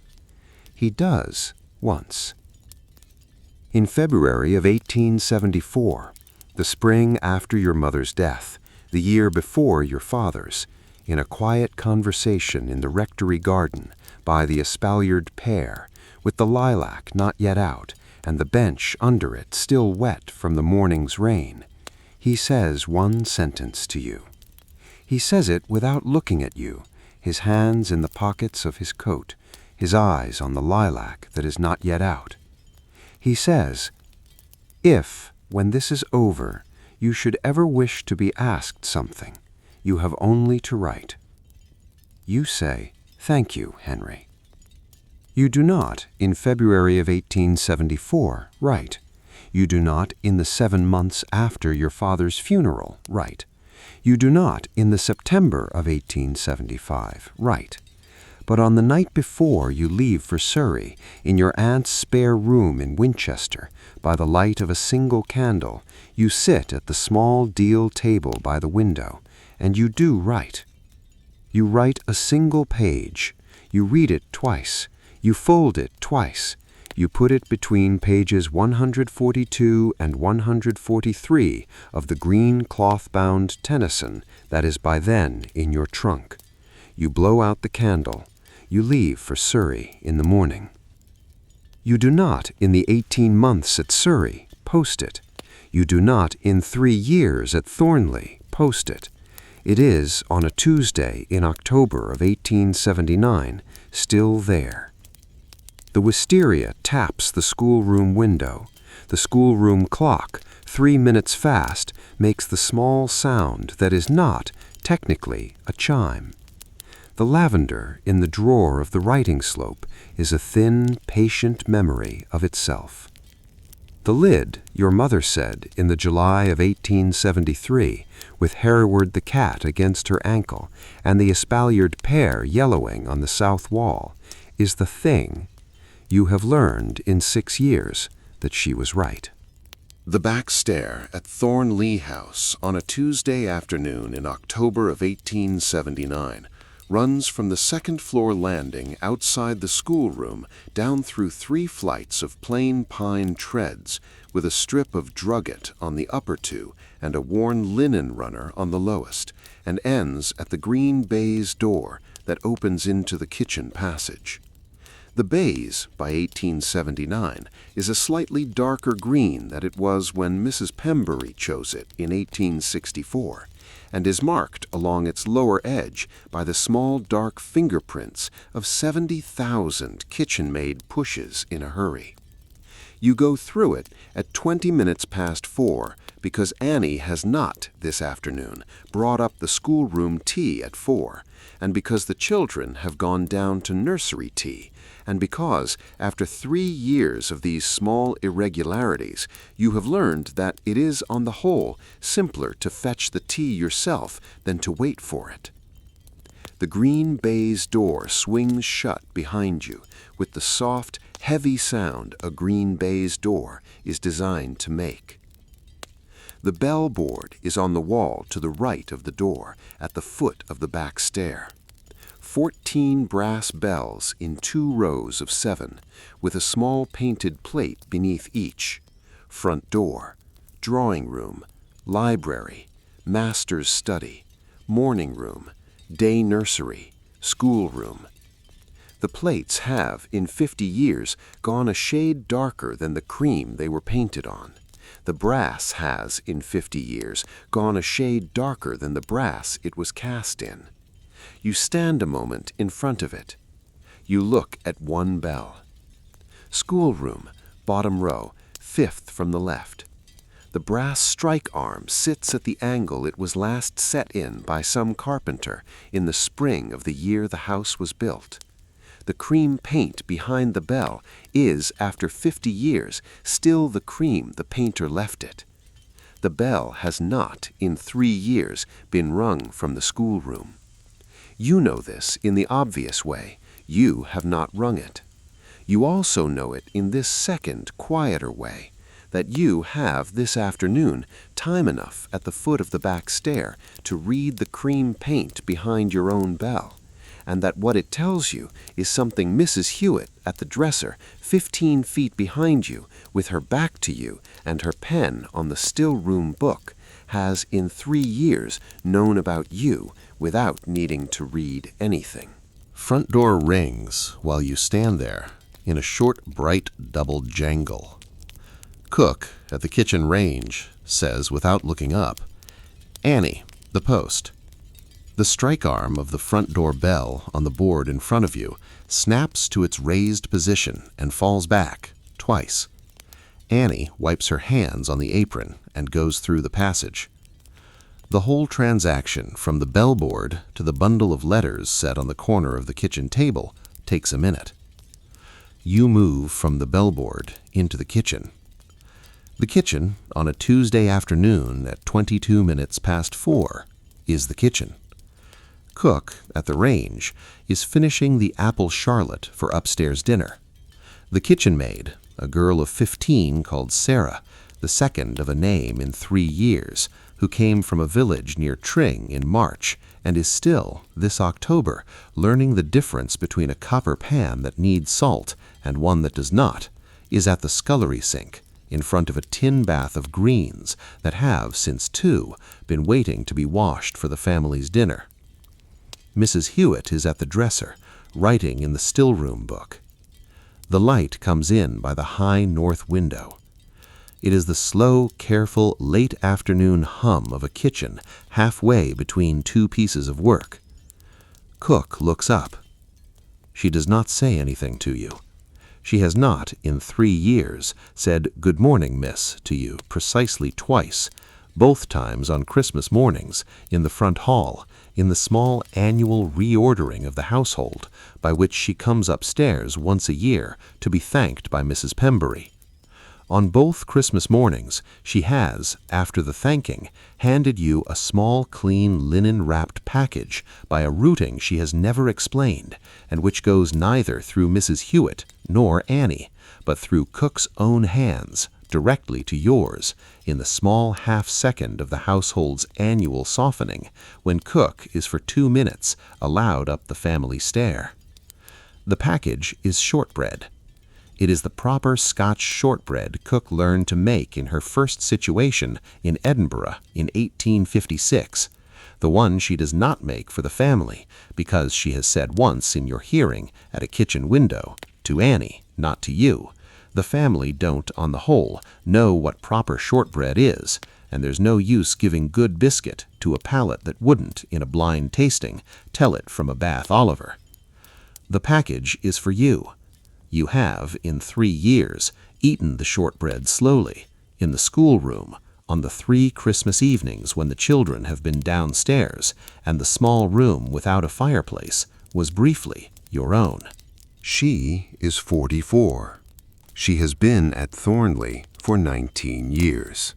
He does, once. In February of 1874, the spring after your mother's death, the year before your father's, in a quiet conversation in the rectory garden by the espaliered pear, with the lilac not yet out and the bench under it still wet from the morning's rain, he says one sentence to you. He says it without looking at you, his hands in the pockets of his coat, his eyes on the lilac that is not yet out. He says, "If, when this is over, you should ever wish to be asked something, you have only to write." You say, "Thank you, Henry." You do not, in February of 1874, write. You do not, in the 7 months after your father's funeral, write. You do not, in the September of 1875, write. But on the night before you leave for Surrey, in your aunt's spare room in Winchester, by the light of a single candle, you sit at the small deal table by the window, and you do write. You write a single page. You read it twice. You fold it twice. You put it between pages 142 and 143 of the green cloth-bound Tennyson that is by then in your trunk. You blow out the candle. You leave for Surrey in the morning. You do not, in the 18 months at Surrey, post it. You do not, in 3 years at Thornleigh, post it. It is, on a Tuesday in October of 1879, still there. The wisteria taps the schoolroom window. The schoolroom clock, 3 minutes fast, makes the small sound that is not, technically, a chime. The lavender in the drawer of the writing slope is a thin, patient memory of itself. The lid, your mother said, in the July of 1873, with Hereward the cat against her ankle and the espaliered pear yellowing on the south wall, is the thing. You have learned in 6 years that she was right. The back stair at Thornleigh House on a Tuesday afternoon in October of 1879 runs from the second-floor landing outside the schoolroom down through 3 flights of plain pine treads with a strip of drugget on the upper 2 and a worn linen runner on the lowest, and ends at the green baize door that opens into the kitchen passage. The baize, by 1879, is a slightly darker green than it was when Mrs. Pembury chose it in 1864, and is marked along its lower edge by the small dark fingerprints of 70,000 kitchen-made pushes in a hurry. You go through it at 20 minutes past 4 because Annie has not, this afternoon, brought up the schoolroom tea at 4, and because the children have gone down to nursery tea, and because, after 3 years of these small irregularities, you have learned that it is, on the whole, simpler to fetch the tea yourself than to wait for it. The green baize door swings shut behind you with the soft, heavy sound a green baize door is designed to make. The bell board is on the wall to the right of the door, at the foot of the back stair. 14 brass bells in 2 rows of 7, with a small painted plate beneath each. Front door, drawing room, library, master's study, morning room, day nursery, schoolroom. The plates have, in 50 years, gone a shade darker than the cream they were painted on. The brass has, in 50 years, gone a shade darker than the brass it was cast in. You stand a moment in front of it. You look at one bell. Schoolroom, bottom row, 5th from the left. The brass strike arm sits at the angle it was last set in by some carpenter in the spring of the year the house was built. The cream paint behind the bell is, after 50 years, still the cream the painter left it. The bell has not, in 3 years, been rung from the schoolroom. You know this in the obvious way. You have not rung it. You also know it in this second, quieter way, that you have this afternoon time enough at the foot of the back stair to read the cream paint behind your own bell, and that what it tells you is something Mrs. Hewitt at the dresser 15 feet behind you, with her back to you and her pen on the still-room book, has in 3 years known about you without needing to read anything. Front door rings while you stand there in a short, bright double jangle. Cook at the kitchen range says without looking up, "Annie, the post." The strike arm of the front door bell on the board in front of you snaps to its raised position and falls back twice. Annie wipes her hands on the apron and goes through the passage. The whole transaction from the bellboard to the bundle of letters set on the corner of the kitchen table takes a minute. You move from the bellboard into the kitchen. The kitchen, on a Tuesday afternoon at 22 minutes past 4, is the kitchen. Cook, at the range, is finishing the apple charlotte for upstairs dinner. The kitchen maid, a girl of 15 called Sarah, the second of a name in 3 years, who came from a village near Tring in March and is still, this October, learning the difference between a copper pan that needs salt and one that does not, is at the scullery sink, in front of a tin bath of greens that have, since 2, been waiting to be washed for the family's dinner. Mrs. Hewitt is at the dresser, writing in the still-room book. The light comes in by the high north window. It is the slow, careful, late-afternoon hum of a kitchen halfway between 2 pieces of work. Cook looks up. She does not say anything to you. She has not, in 3 years, said "Good morning, miss," to you precisely twice, both times on Christmas mornings, in the front hall, in the small annual reordering of the household, by which she comes upstairs once a year to be thanked by Mrs. Pembury. On both Christmas mornings, she has, after the thanking, handed you a small, clean, linen-wrapped package by a routing she has never explained, and which goes neither through Mrs. Hewitt nor Annie, but through Cook's own hands, directly to yours, in the small half-second of the household's annual softening, when Cook is for 2 minutes allowed up the family stair. The package is shortbread. It is the proper Scotch shortbread Cook learned to make in her first situation in Edinburgh in 1856, the one she does not make for the family, because she has said once in your hearing, at a kitchen window, to Annie, not to you, the family don't, on the whole, know what proper shortbread is, and there's no use giving good biscuit to a palate that wouldn't, in a blind tasting, tell it from a Bath Oliver. The package is for you. You have, in 3 years, eaten the shortbread slowly, in the schoolroom, on the 3 Christmas evenings when the children have been downstairs, and the small room without a fireplace was briefly your own. She is 44. She has been at Thornleigh for 19 years.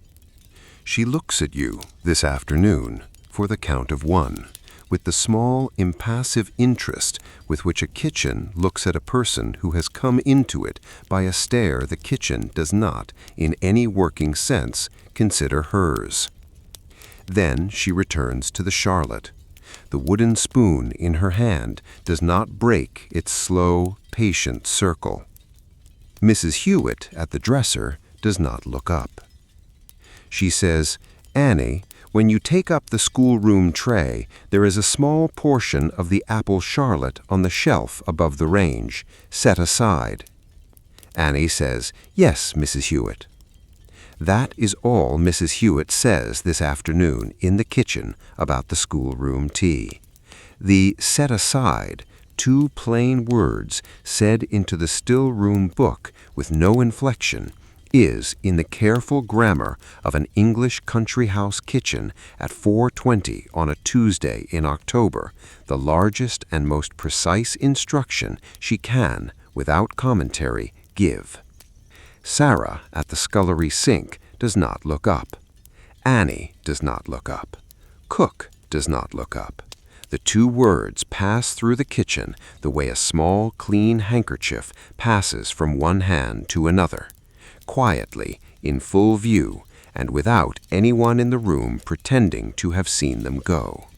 She looks at you this afternoon for the count of 1, with the small, impassive interest with which a kitchen looks at a person who has come into it by a stair the kitchen does not, in any working sense, consider hers. Then she returns to the charlotte. The wooden spoon in her hand does not break its slow, patient circle. Mrs. Hewitt at the dresser does not look up. She says, "Annie, when you take up the schoolroom tray, there is a small portion of the apple charlotte on the shelf above the range, set aside." Annie says, "Yes, Mrs. Hewitt." That is all Mrs. Hewitt says this afternoon in the kitchen about the schoolroom tea. The "set aside," 2 plain words said into the still-room book with no inflection, is, in the careful grammar of an English country house kitchen at 4:20 on a Tuesday in October, the largest and most precise instruction she can, without commentary, give. Sarah at the scullery sink does not look up. Annie does not look up. Cook does not look up. The two words pass through the kitchen the way a small, clean handkerchief passes from one hand to another, quietly, in full view, and without anyone in the room pretending to have seen them go.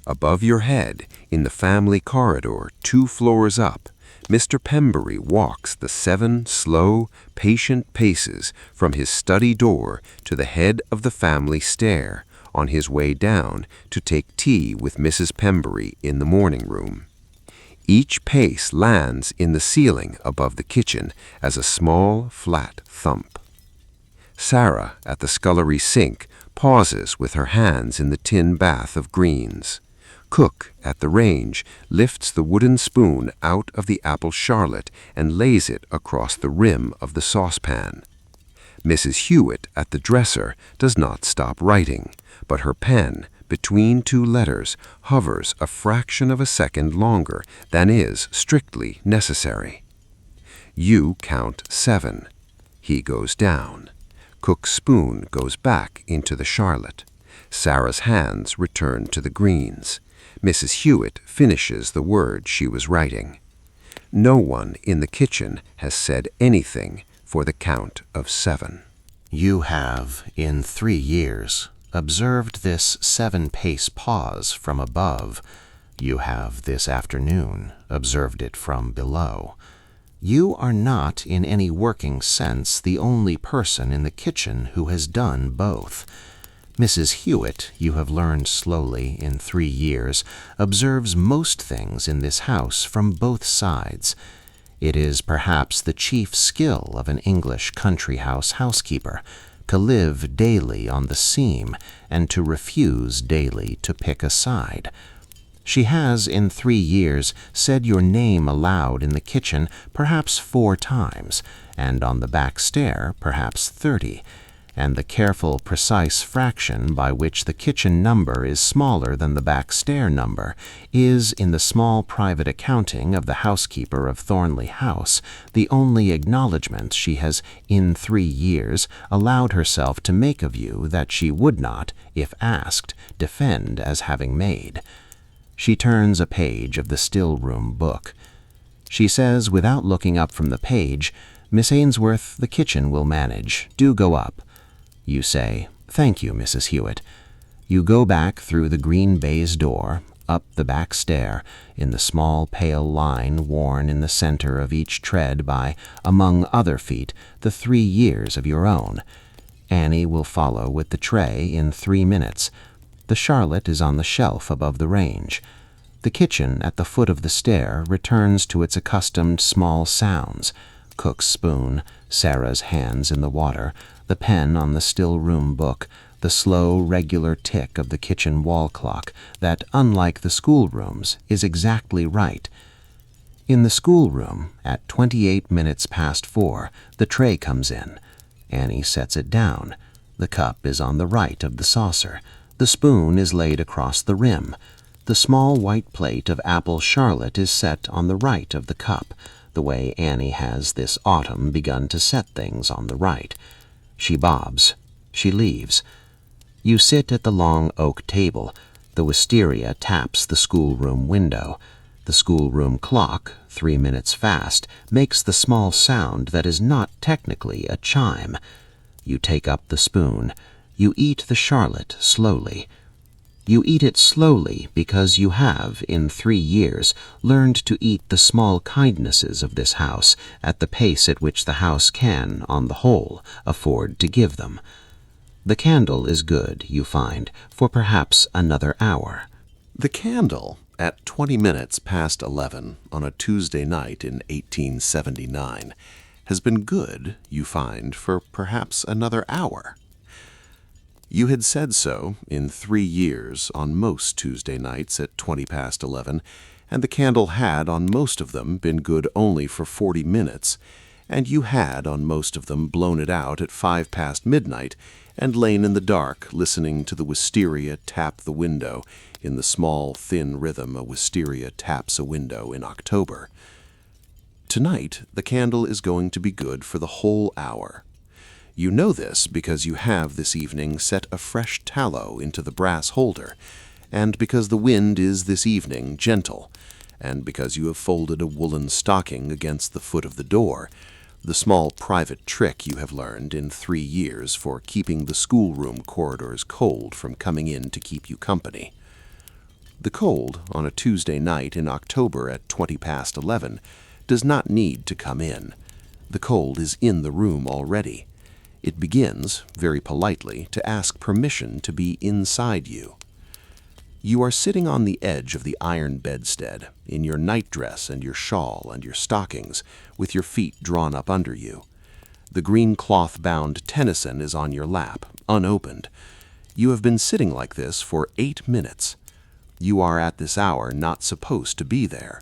Above your head, in the family corridor 2 floors up, Mr. Pembury walks the 7 slow, patient paces from his study door to the head of the family stair on his way down to take tea with Mrs. Pembury in the morning room. Each pace lands in the ceiling above the kitchen as a small, flat thump. Sarah, at the scullery sink, pauses with her hands in the tin bath of greens. Cook, at the range, lifts the wooden spoon out of the apple charlotte and lays it across the rim of the saucepan. Mrs. Hewitt, at the dresser, does not stop writing, but her pen, between 2 letters, hovers a fraction of a second longer than is strictly necessary. You count 7. He goes down. Cook's spoon goes back into the charlotte. Sarah's hands return to the greens. Mrs. Hewitt finishes the word she was writing. No one in the kitchen has said anything for the count of 7. You have, in 3 years, observed this 7-pace pause from above. You have this afternoon observed it from below. You are not, in any working sense, the only person in the kitchen who has done both. Mrs. Hewitt, you have learned slowly in 3 years, observes most things in this house from both sides. It is perhaps the chief skill of an English country house housekeeper to live daily on the seam and to refuse daily to pick a side. She has, in 3 years, said your name aloud in the kitchen perhaps 4 times, and on the back stair perhaps 30, and the careful, precise fraction by which the kitchen number is smaller than the back stair number is, in the small private accounting of the housekeeper of Thornleigh House, the only acknowledgment she has, in 3 years, allowed herself to make of you that she would not, if asked, defend as having made. She turns a page of the still-room book. She says, without looking up from the page, "Miss Ainsworth, the kitchen will manage. Do go up." You say, "Thank you, Mrs. Hewitt." You go back through the green baize door, up the back stair, in the small pale line worn in the center of each tread by, among other feet, the 3 years of your own. Annie will follow with the tray in 3 minutes. The charlotte is on the shelf above the range. The kitchen at the foot of the stair returns to its accustomed small sounds: Cook's spoon, Sarah's hands in the water, the pen on the still-room book, the slow, regular tick of the kitchen wall clock that, unlike the schoolroom's, is exactly right. In the schoolroom, at 28 minutes past 4, the tray comes in. Annie sets it down. The cup is on the right of the saucer. The spoon is laid across the rim. The small white plate of apple charlotte is set on the right of the cup, the way Annie has this autumn begun to set things on the right. She bobs. She leaves. You sit at the long oak table. The wisteria taps the schoolroom window. The schoolroom clock, 3 minutes fast, makes the small sound that is not technically a chime. You take up the spoon. You eat the charlotte slowly. You eat it slowly because you have, in 3 years, learned to eat the small kindnesses of this house at the pace at which the house can, on the whole, afford to give them. The candle is good, you find, for perhaps another hour. The candle, at 20 minutes past 11 on a Tuesday night in 1879, has been good, you find, for perhaps another hour. You had said so in 3 years on most Tuesday nights at 20 past 11, and the candle had on most of them been good only for 40 minutes, and you had on most of them blown it out at 5 past midnight and lain in the dark listening to the wisteria tap the window in the small, thin rhythm a wisteria taps a window in October. Tonight, the candle is going to be good for the whole hour. You know this because you have this evening set a fresh tallow into the brass holder, and because the wind is this evening gentle, and because you have folded a woolen stocking against the foot of the door, the small private trick you have learned in 3 years for keeping the schoolroom corridors cold from coming in to keep you company. The cold, on a Tuesday night in October at 11:20, does not need to come in. The cold is in the room already. It begins, very politely, to ask permission to be inside you. You are sitting on the edge of the iron bedstead, in your nightdress and your shawl and your stockings, with your feet drawn up under you. The green cloth-bound Tennyson is on your lap, unopened. You have been sitting like this for 8 minutes. You are at this hour not supposed to be there.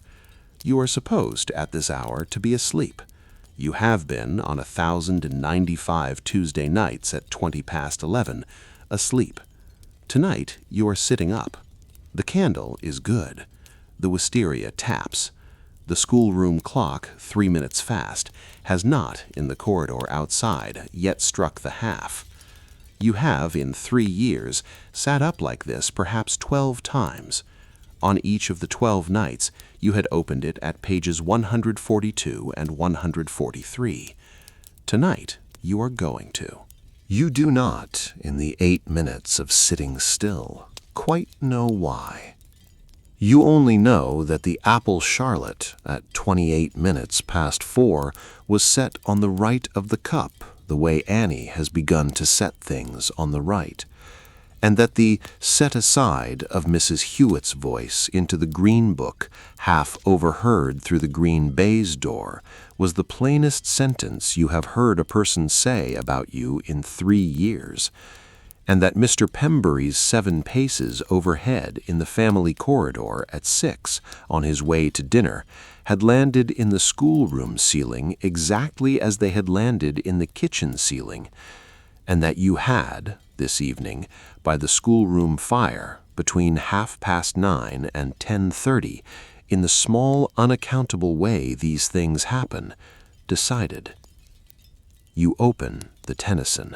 You are supposed at this hour to be asleep. You have been on 1,095 Tuesday nights at 11:20, asleep. Tonight you are sitting up. The candle is good. The wisteria taps. The schoolroom clock, 3 minutes fast, has not, in the corridor outside, yet struck the half. You have, in 3 years, sat up like this perhaps 12 times. On each of the 12 nights, you had opened it at pages 142 and 143. Tonight, you are going to. You do not, in the 8 minutes of sitting still, quite know why. You only know that the apple charlotte at 28 minutes past 4 was set on the right of the cup, the way Annie has begun to set things on the right, and that the set aside of Mrs. Hewitt's voice into the green book, half overheard through the green baize door, was the plainest sentence you have heard a person say about you in 3 years, and that Mr. Pembury's 7 paces overhead in the family corridor at 6, on his way to dinner, had landed in the schoolroom ceiling exactly as they had landed in the kitchen ceiling, and that you had, this evening, by the schoolroom fire, between 9:30 and 10:30, in the small, unaccountable way these things happen, decided. You open the Tennyson.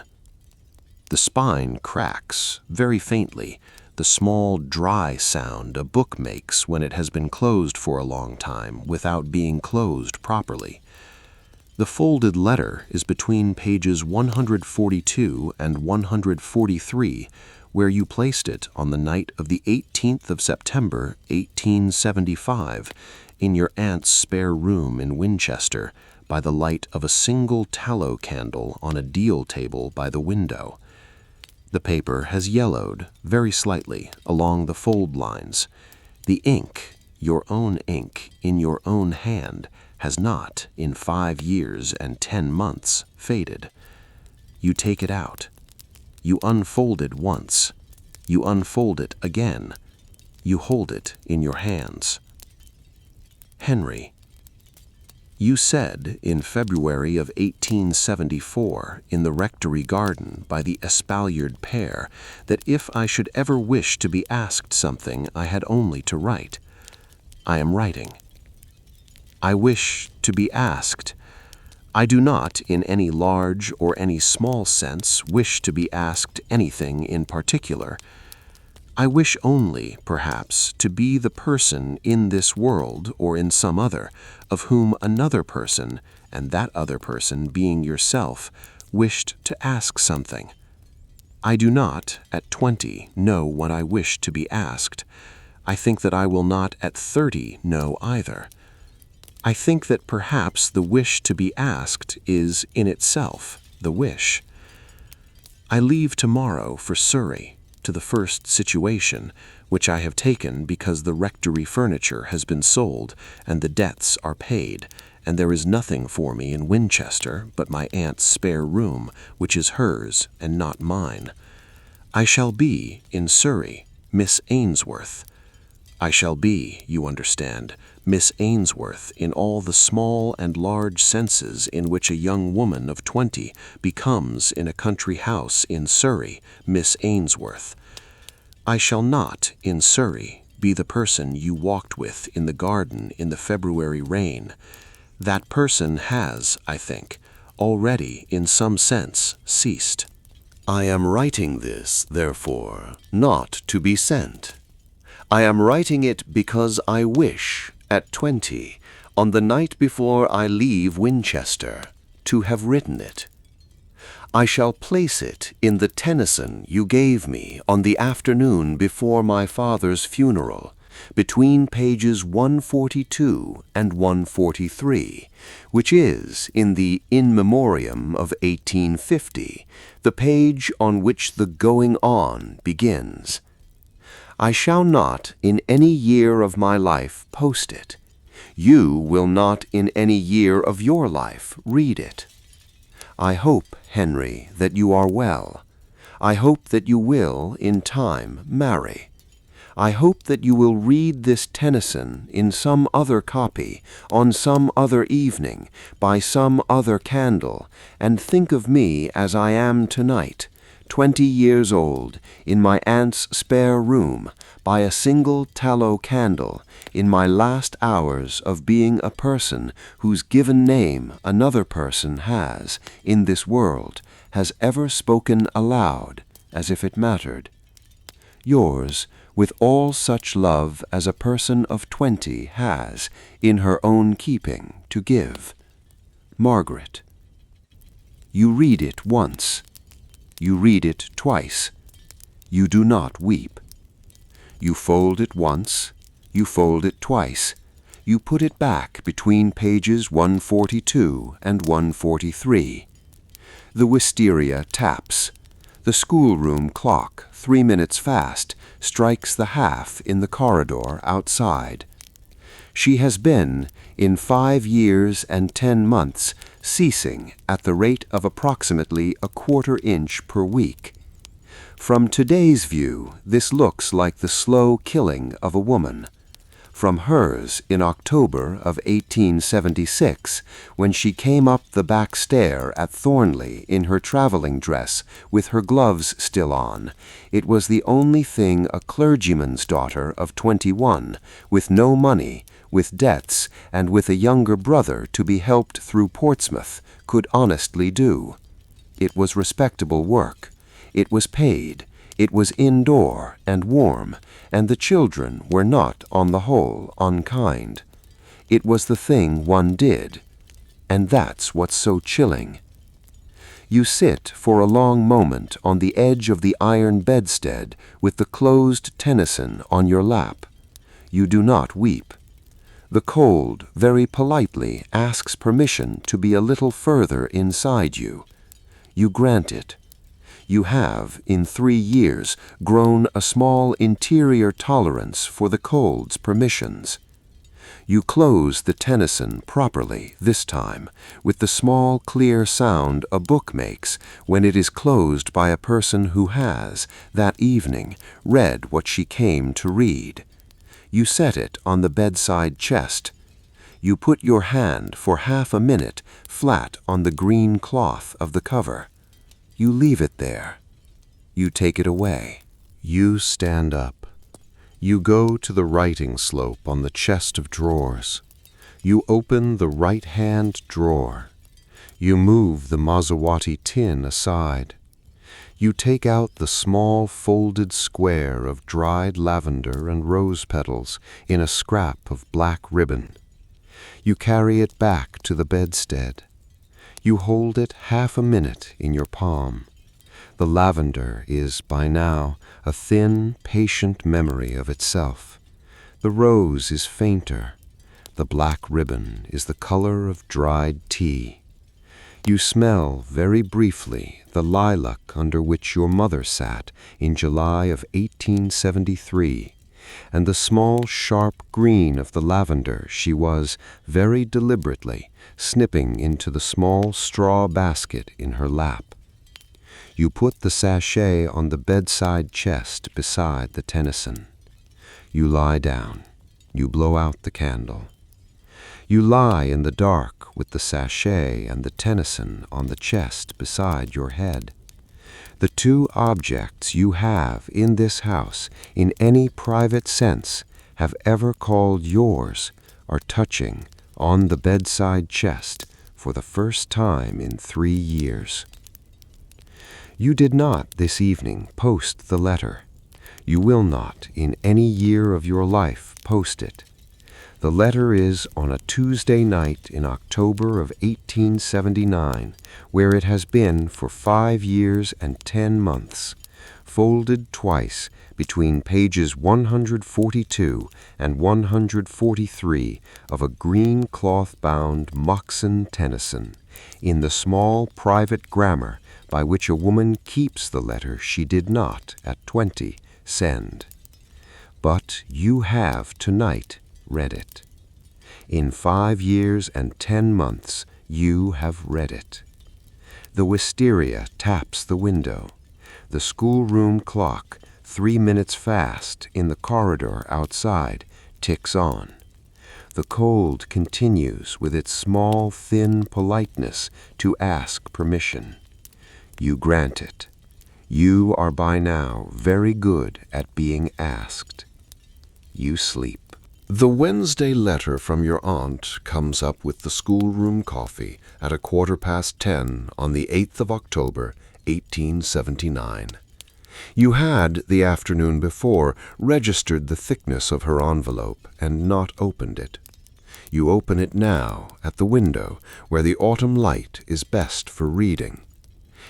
The spine cracks, very faintly, the small, dry sound a book makes when it has been closed for a long time without being closed properly. The folded letter is between pages 142 and 143, where you placed it on the night of the 18th of September, 1875, in your aunt's spare room in Winchester, by the light of a single tallow candle on a deal table by the window. The paper has yellowed, very slightly, along the fold lines. The ink, your own ink, in your own hand, has not, in 5 years and 10 months, faded. You take it out. You unfold it once. You unfold it again. You hold it in your hands. Henry. You said, in February of 1874, in the rectory garden by the espaliered pear, that if I should ever wish to be asked something, I had only to write. I am writing. I wish to be asked. I do not, in any large or any small sense, wish to be asked anything in particular. I wish only, perhaps, to be the person in this world or in some other, of whom another person, and that other person being yourself, wished to ask something. I do not, at 20, know what I wish to be asked. I think that I will not at 30 know either. I think that perhaps the wish to be asked is, in itself, the wish. I leave tomorrow for Surrey, to the first situation, which I have taken because the rectory furniture has been sold, and the debts are paid, and there is nothing for me in Winchester but my aunt's spare room, which is hers and not mine. I shall be, in Surrey, Miss Ainsworth. I shall be, you understand, Miss Ainsworth in all the small and large senses in which a young woman of 20 becomes in a country house in Surrey Miss Ainsworth. I shall not, in Surrey, be the person you walked with in the garden in the February rain. That person has, I think, already in some sense ceased. I am writing this, therefore, not to be sent. I am writing it because I wish, at 20, on the night before I leave Winchester, to have written it. I shall place it in the Tennyson you gave me on the afternoon before my father's funeral, between pages 142 and 143, which is, in the In Memoriam of 1850, the page on which the going on begins. I shall not in any year of my life post it. You will not in any year of your life read it. I hope, Henry, that you are well. I hope that you will, in time, marry. I hope that you will read this Tennyson in some other copy, on some other evening, by some other candle, and think of me as I am tonight, 20 years old, in my aunt's spare room, by a single tallow candle, in my last hours of being a person whose given name another person has, in this world, has ever spoken aloud, as if it mattered. Yours, with all such love as a person of 20 has, in her own keeping, to give. Margaret. You read it once. You read it twice. You do not weep. You fold it once. You fold it twice. You put it back between pages 142 and 143. The wisteria taps. The schoolroom clock, 3 minutes fast, strikes the half in the corridor outside. She has been, in 5 years and 10 months, ceasing at the rate of approximately a quarter-inch per week. From today's view, this looks like the slow killing of a woman. From hers in October of 1876, when she came up the back stair at Thornleigh in her traveling dress, with her gloves still on, it was the only thing a clergyman's daughter of 21, with no money, with debts, and with a younger brother to be helped through Portsmouth, could honestly do. It was respectable work. It was paid. It was indoor and warm, and the children were not, on the whole, unkind. It was the thing one did, and that's what's so chilling. You sit for a long moment on the edge of the iron bedstead with the closed Tennyson on your lap. You do not weep. The cold, very politely, asks permission to be a little further inside you. You grant it. You have, in 3 years, grown a small interior tolerance for the cold's permissions. You close the Tennyson properly, this time, with the small, clear sound a book makes when it is closed by a person who has, that evening, read what she came to read. You set it on the bedside chest. You put your hand for half a minute flat on the green cloth of the cover. You leave it there. You take it away. You stand up. You go to the writing slope on the chest of drawers. You open the right-hand drawer. You move the Maserati tin aside. You take out the small folded square of dried lavender and rose petals in a scrap of black ribbon. You carry it back to the bedstead. You hold it half a minute in your palm. The lavender is, by now, a thin, patient memory of itself. The rose is fainter. The black ribbon is the color of dried tea. You smell, very briefly, the lilac under which your mother sat in July of 1873, and the small, sharp green of the lavender she was, very deliberately, snipping into the small straw basket in her lap. You put the sachet on the bedside chest beside the Tennyson. You lie down. You blow out the candle. You lie in the dark with the sachet and the Tennyson on the chest beside your head. The two objects you have in this house, in any private sense, have ever called yours, are touching on the bedside chest for the first time in 3 years. You did not, this evening, post the letter. You will not, in any year of your life, post it. The letter is on a Tuesday night in October of 1879, where it has been for 5 years and 10 months, folded twice between pages 142 and 143 of a green cloth-bound Moxon Tennyson, in the small private grammar by which a woman keeps the letter she did not, at 20, send. But you have tonight read it. In 5 years and 10 months you have read it. The wisteria taps the window. The schoolroom clock, 3 minutes fast in the corridor outside, ticks on. The cold continues with its small, thin politeness to ask permission. You grant it. You are by now very good at being asked. You sleep. The Wednesday letter from your aunt comes up with the schoolroom coffee at 10:15 on the 8th of October, 1879. You had, the afternoon before, registered the thickness of her envelope and not opened it. You open it now at the window where the autumn light is best for reading.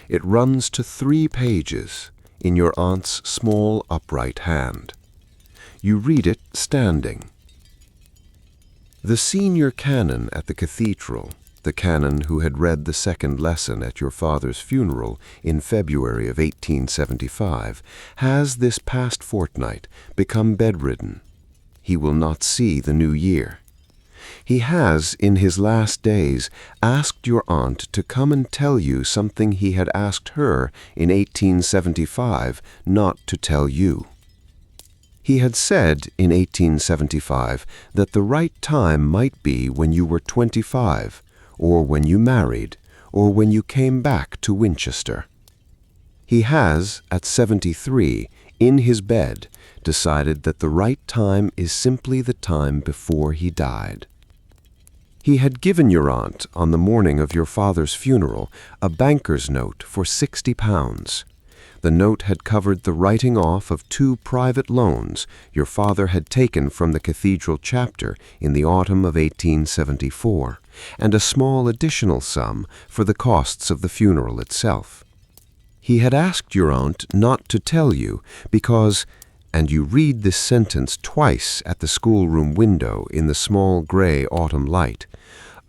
It runs to 3 pages in your aunt's small upright hand. You read it standing. The senior canon at the cathedral, the canon who had read the second lesson at your father's funeral in February of 1875, has this past fortnight become bedridden. He will not see the new year. He has, in his last days, asked your aunt to come and tell you something he had asked her in 1875 not to tell you. He had said in 1875 that the right time might be when you were 25, or when you married, or when you came back to Winchester. He has, at 73, in his bed, decided that the right time is simply the time before he died. He had given your aunt, on the morning of your father's funeral, a banker's note for £60. The note had covered the writing off of 2 private loans your father had taken from the cathedral chapter in the autumn of 1874, and a small additional sum for the costs of the funeral itself. He had asked your aunt not to tell you because, and you read this sentence twice at the schoolroom window in the small gray autumn light,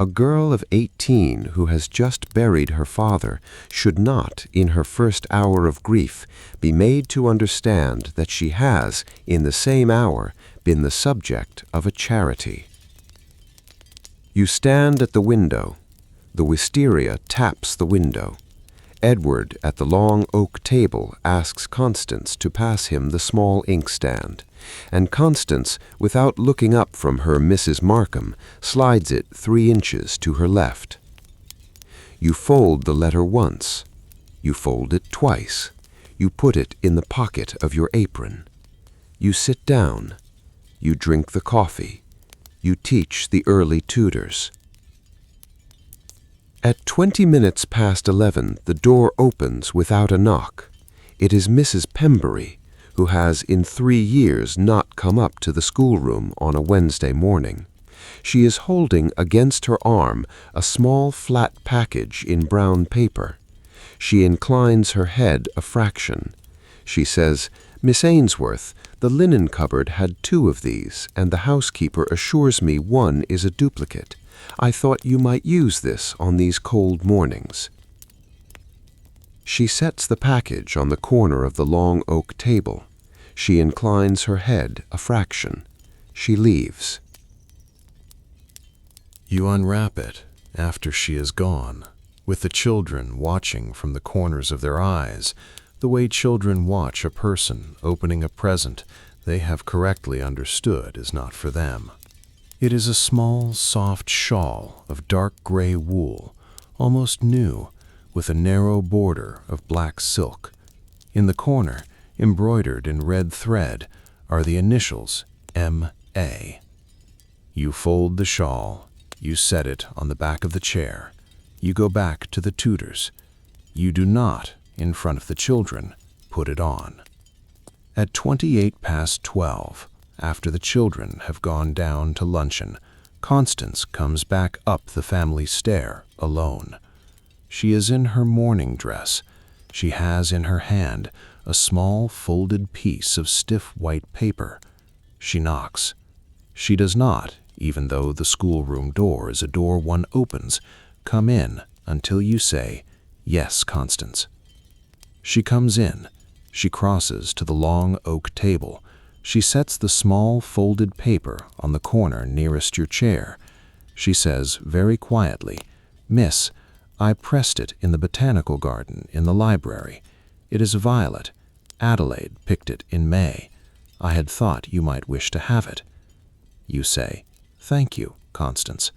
a girl of 18 who has just buried her father should not, in her first hour of grief, be made to understand that she has, in the same hour, been the subject of a charity. You stand at the window. The wisteria taps the window. Edward, at the long oak table, asks Constance to pass him the small inkstand, and Constance, without looking up from her Mrs. Markham, slides it 3 inches to her left. You fold the letter once. You fold it twice. You put it in the pocket of your apron. You sit down. You drink the coffee. You teach the early tutors. At 20 minutes past 11, the door opens without a knock. It is Mrs. Pembury, who has in 3 years not come up to the schoolroom on a Wednesday morning. She is holding against her arm a small flat package in brown paper. She inclines her head a fraction. She says, "Miss Ainsworth, the linen cupboard had 2 of these, and the housekeeper assures me one is a duplicate. I thought you might use this on these cold mornings." She sets the package on the corner of the long oak table. She inclines her head a fraction. She leaves. You unwrap it after she is gone, with the children watching from the corners of their eyes, the way children watch a person opening a present they have correctly understood is not for them. It is a small, soft shawl of dark gray wool, almost new, with a narrow border of black silk. In the corner, embroidered in red thread, are the initials M.A. You fold the shawl. You set it on the back of the chair. You go back to the tutors. You do not, in front of the children, put it on. At 12:28, after the children have gone down to luncheon, Constance comes back up the family stair alone. She is in her morning dress. She has in her hand a small folded piece of stiff white paper. She knocks. She does not, even though the schoolroom door is a door one opens, come in until you say, "Yes, Constance." She comes in. She crosses to the long oak table. She sets the small folded paper on the corner nearest your chair. She says very quietly, "Miss, I pressed it in the botanical garden in the library. It is violet. Adelaide picked it in May. I had thought you might wish to have it." You say, "Thank you, Constance."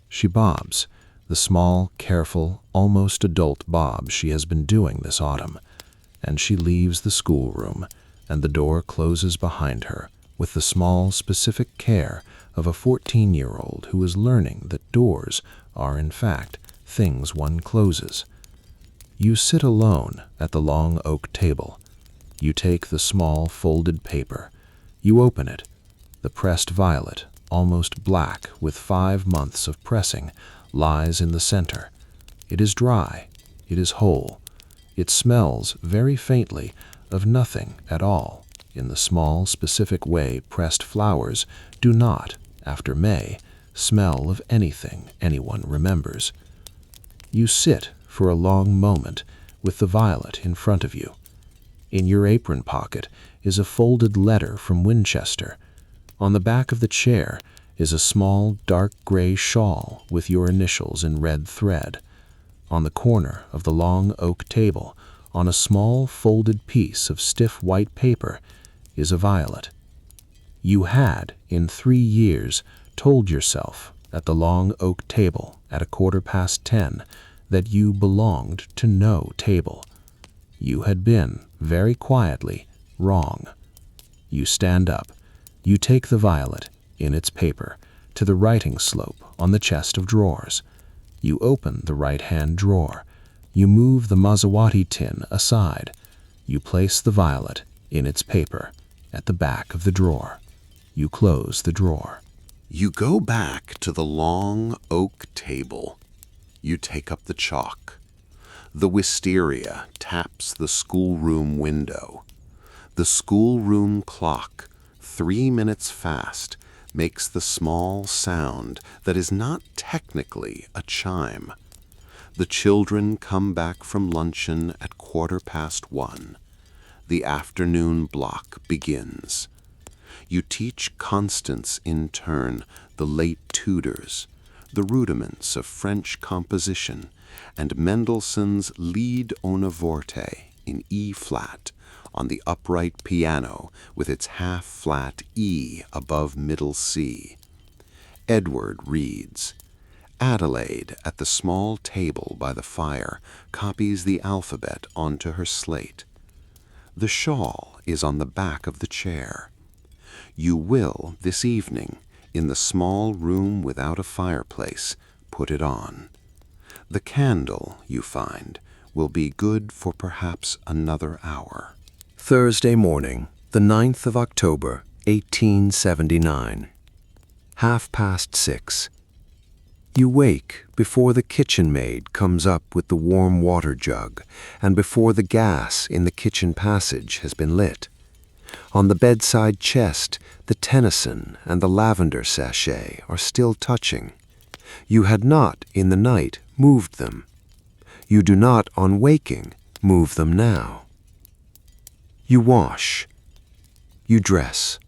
She bobs, the small, careful, almost adult bob she has been doing this autumn, and she leaves the schoolroom, and the door closes behind her with the small, specific care of a 14-year-old who is learning that doors are, in fact, things one closes. You sit alone at the long oak table. You take the small folded paper. You open it. The pressed violet, almost black with 5 months of pressing, lies in the center. It is dry. It is whole. It smells very faintly of nothing at all, in the small, specific way pressed flowers do not, after May, smell of anything anyone remembers. You sit for a long moment with the violet in front of you. In your apron pocket is a folded letter from Winchester. On the back of the chair is a small dark gray shawl with your initials in red thread. On the corner of the long oak table, on a small folded piece of stiff white paper, is a violet. You had, in 3 years, told yourself at the long oak table at 10:15 that you belonged to no table. You had been, very quietly, wrong. You stand up. You take the violet, in its paper, to the writing slope on the chest of drawers. You open the right-hand drawer. You move the Maserati tin aside. You place the violet, in its paper, at the back of the drawer. You close the drawer. You go back to the long oak table. You take up the chalk. The wisteria taps the schoolroom window. The schoolroom clock, 3 minutes fast, makes the small sound that is not technically a chime. The children come back from luncheon at 1:15. The afternoon block begins. You teach Constance in turn the late Tudors, the rudiments of French composition, and Mendelssohn's Lied ohne Worte in E-flat on the upright piano with its half-flat E above middle C. Edward reads. Adelaide, at the small table by the fire, copies the alphabet onto her slate. The shawl is on the back of the chair. You will, this evening, in the small room without a fireplace, put it on. The candle, you find, will be good for perhaps another hour. Thursday morning, the 9th of October, 1879. 6:30. You wake before the kitchen maid comes up with the warm water jug, and before the gas in the kitchen passage has been lit. On the bedside chest, the Tennyson and the lavender sachet are still touching. You had not, in the night, moved them. You do not, on waking, move them now. You wash. You dress.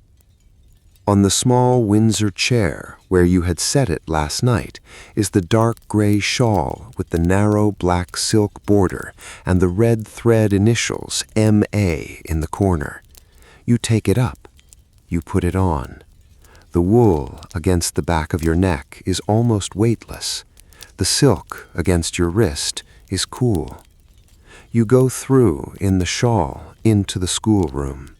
On the small Windsor chair, where you had set it last night, is the dark gray shawl with the narrow black silk border and the red thread initials M.A. in the corner. You take it up. You put it on. The wool against the back of your neck is almost weightless. The silk against your wrist is cool. You go through in the shawl into the schoolroom.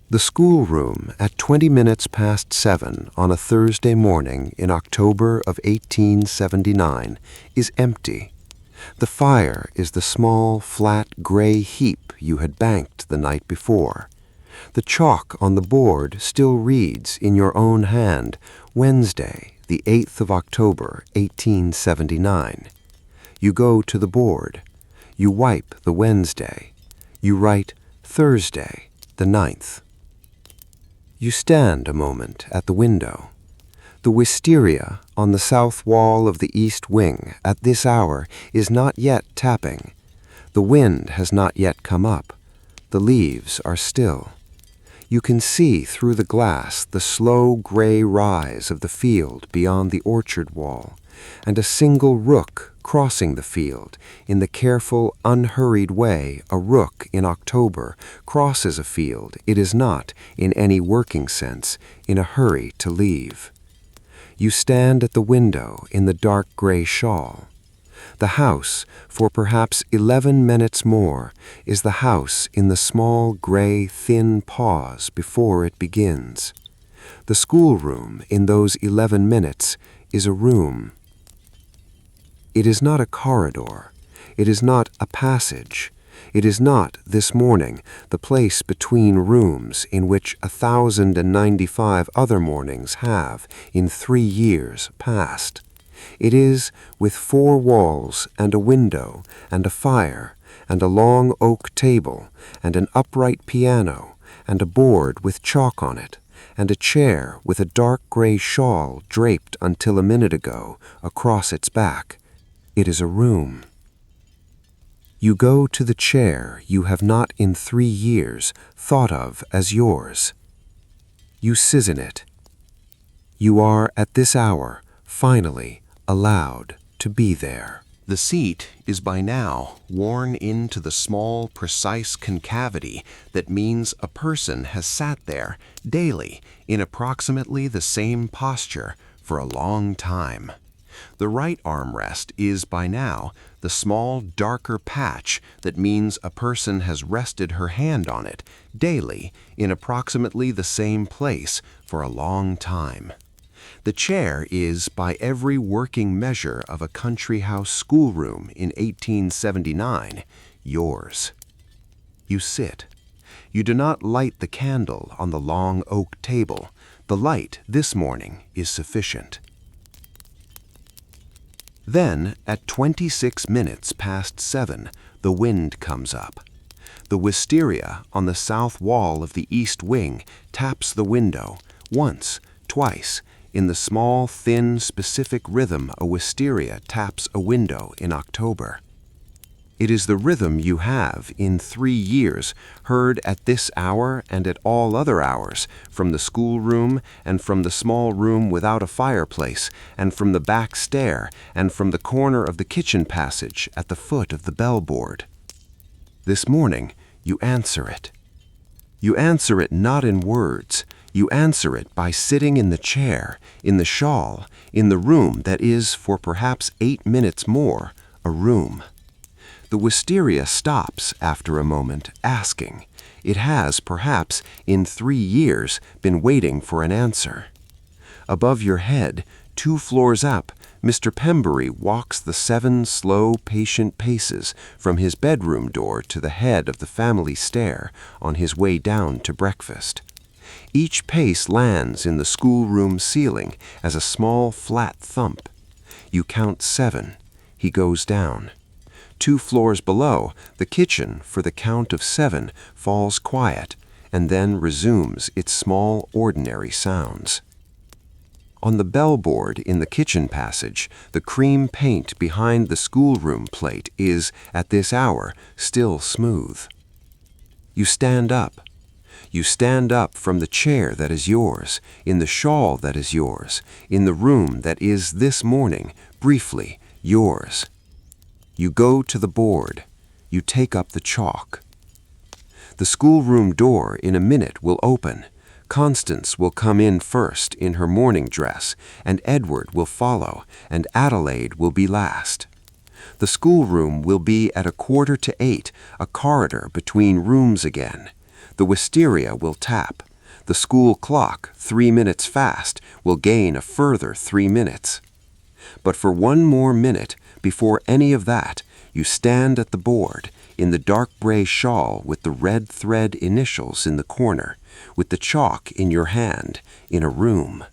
The schoolroom at 7:20 on a Thursday morning in October of 1879 is empty. The fire is the small, flat, gray heap you had banked the night before. The chalk on the board still reads in your own hand, Wednesday, the 8th of October, 1879. You go to the board. You wipe the Wednesday. You write Thursday, the 9th. You stand a moment at the window. The wisteria on the south wall of the east wing at this hour is not yet tapping. The wind has not yet come up. The leaves are still. You can see through the glass the slow gray rise of the field beyond the orchard wall, and a single rook crossing the field in the careful, unhurried way a rook in October crosses a field it is not, in any working sense, in a hurry to leave. You stand at the window in the dark gray shawl. The house, for perhaps 11 minutes more, is the house in the small gray thin pause before it begins. The schoolroom in those 11 minutes is a room. It is not a corridor. It is not a passage. It is not, this morning, the place between rooms in which 1,095 other mornings have, in 3 years, passed. It is, with 4 walls and a window and a fire and a long oak table and an upright piano and a board with chalk on it and a chair with a dark gray shawl draped until a minute ago across its back. It is a room. You go to the chair you have not in 3 years thought of as yours. You sit in it. You are at this hour, finally, allowed to be there. The seat is by now worn into the small, precise concavity that means a person has sat there daily in approximately the same posture for a long time. The right armrest is by now the small, darker patch that means a person has rested her hand on it daily in approximately the same place for a long time. The chair is, by every working measure of a country house schoolroom in 1879, yours. You sit. You do not light the candle on the long oak table. The light this morning is sufficient. Then, at 26 minutes past 7, the wind comes up. The wisteria on the south wall of the east wing taps the window, once, twice, in the small, thin, specific rhythm a wisteria taps a window in October. It is the rhythm you have, in 3 years, heard at this hour and at all other hours, from the schoolroom and from the small room without a fireplace, and from the back stair, and from the corner of the kitchen passage at the foot of the bell-board. This morning, you answer it. You answer it not in words. You answer it by sitting in the chair, in the shawl, in the room that is, for perhaps 8 minutes more, a room. The wisteria stops after a moment, asking. It has, perhaps, in 3 years, been waiting for an answer. Above your head, 2 floors up, Mr. Pembury walks the 7 slow, patient paces from his bedroom door to the head of the family stair on his way down to breakfast. Each pace lands in the schoolroom ceiling as a small, flat thump. You count 7. He goes down. 2 floors below, the kitchen, for the count of 7, falls quiet, and then resumes its small, ordinary sounds. On the bell-board in the kitchen passage, the cream paint behind the schoolroom plate is, at this hour, still smooth. You stand up. You stand up from the chair that is yours, in the shawl that is yours, in the room that is this morning, briefly, yours. You go to the board. You take up the chalk. The schoolroom door in a minute will open. Constance will come in first in her morning dress, and Edward will follow, and Adelaide will be last. The schoolroom will be at 7:45, a corridor between rooms again. The wisteria will tap. The school clock, 3 minutes fast, will gain a further 3 minutes. But for 1 more minute, before any of that, You stand at the board, in the dark gray shawl with the red thread initials in the corner, with the chalk in your hand, in a room.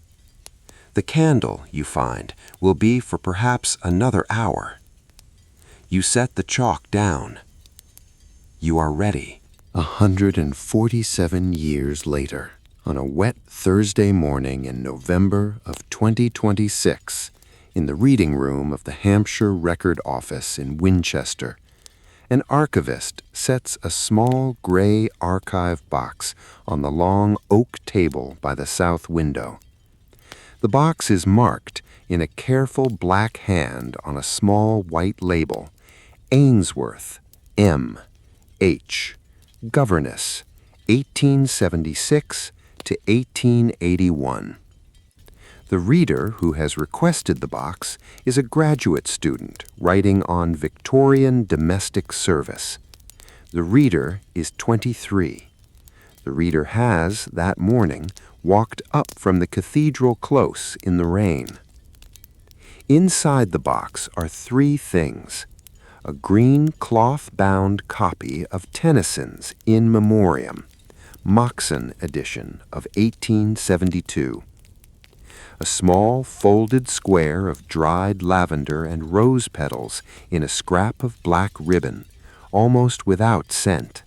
The candle, you find, will be for perhaps another hour. You set the chalk down. You are ready. 147 years later, on a wet Thursday morning in November of 2026, in the reading room of the Hampshire Record Office in Winchester, an archivist sets a small gray archive box on the long oak table by the south window. The box is marked in a careful black hand on a small white label, Ainsworth, M. H. Governess, 1876 to 1881. The reader who has requested the box is a graduate student writing on Victorian domestic service. The reader is 23. The reader has, that morning, walked up from the cathedral close in the rain. Inside the box are three things: a green cloth-bound copy of Tennyson's In Memoriam, Moxon edition of 1872, a small folded square of dried lavender and rose petals in a scrap of black ribbon, almost without scent,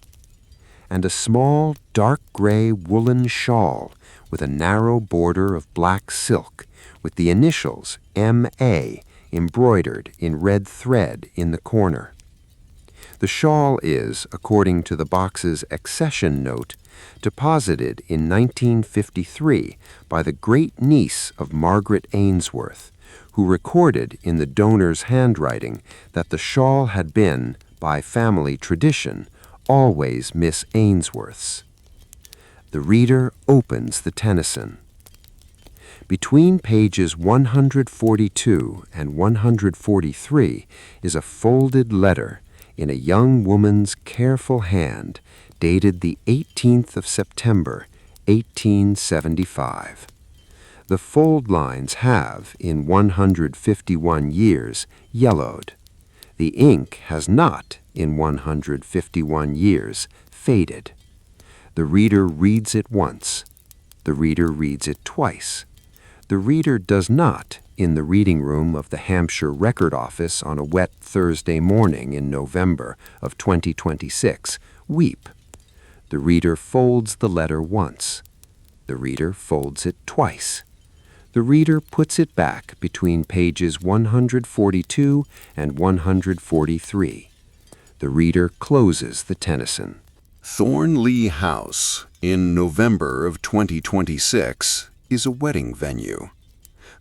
and a small dark gray woolen shawl with a narrow border of black silk with the initials M.A. embroidered in red thread in the corner. The shawl is, according to the box's accession note, deposited in 1953 by the great-niece of Margaret Ainsworth, who recorded in the donor's handwriting that the shawl had been, by family tradition, always Miss Ainsworth's. The reader opens the Tennyson. Between pages 142 and 143 is a folded letter in a young woman's careful hand dated the 18th of September, 1875. The fold lines have, in 151 years, yellowed. The ink has not, in 151 years, faded. The reader reads it once. The reader reads it twice. The reader does not, in the reading room of the Hampshire Record Office on a wet Thursday morning in November of 2026, weep. The reader folds the letter once. The reader folds it twice. The reader puts it back between pages 142 and 143. The reader closes the Tennyson. Thornleigh House, in November of 2026, is a wedding venue.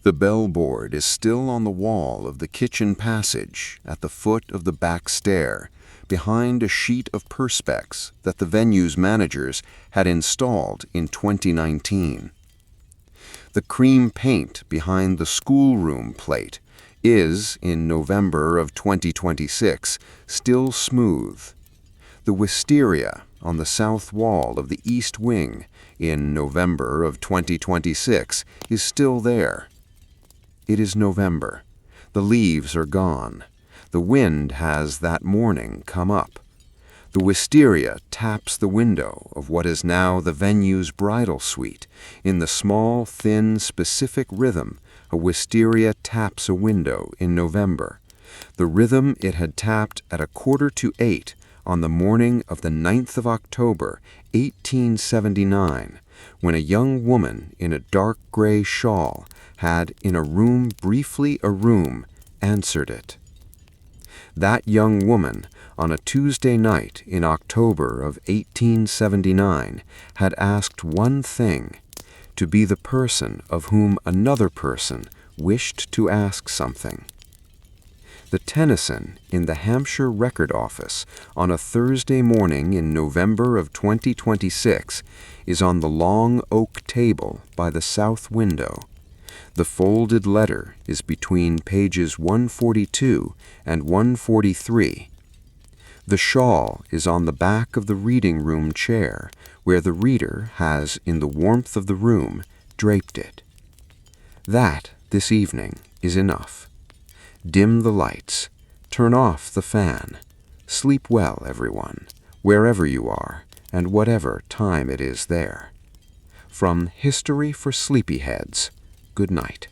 The bellboard is still on the wall of the kitchen passage at the foot of the back stair, behind a sheet of perspex that the venue's managers had installed in 2019. The cream paint behind the schoolroom plate is, in November of 2026, still smooth. The wisteria on the south wall of the east wing in November of 2026 is still there. It is November. The leaves are gone. The wind has that morning come up. The wisteria taps the window of what is now the venue's bridal suite in the small, thin, specific rhythm a wisteria taps a window in November, the rhythm it had tapped at 7:45 on the morning of the 9th of October, 1879, when a young woman in a dark gray shawl had, in a room briefly a room, answered it. That young woman, on a Tuesday night in October of 1879, had asked one thing: to be the person of whom another person wished to ask something. The Tennyson in the Hampshire Record Office on a Thursday morning in November of 2026 is on the long oak table by the south window. The folded letter is between pages 142 and 143. The shawl is on the back of the reading room chair, where the reader has, in the warmth of the room, draped it. That, this evening, is enough. Dim the lights, Turn off the fan. Sleep well, everyone, wherever you are, and whatever time it is there. From History for Sleepyheads, good night.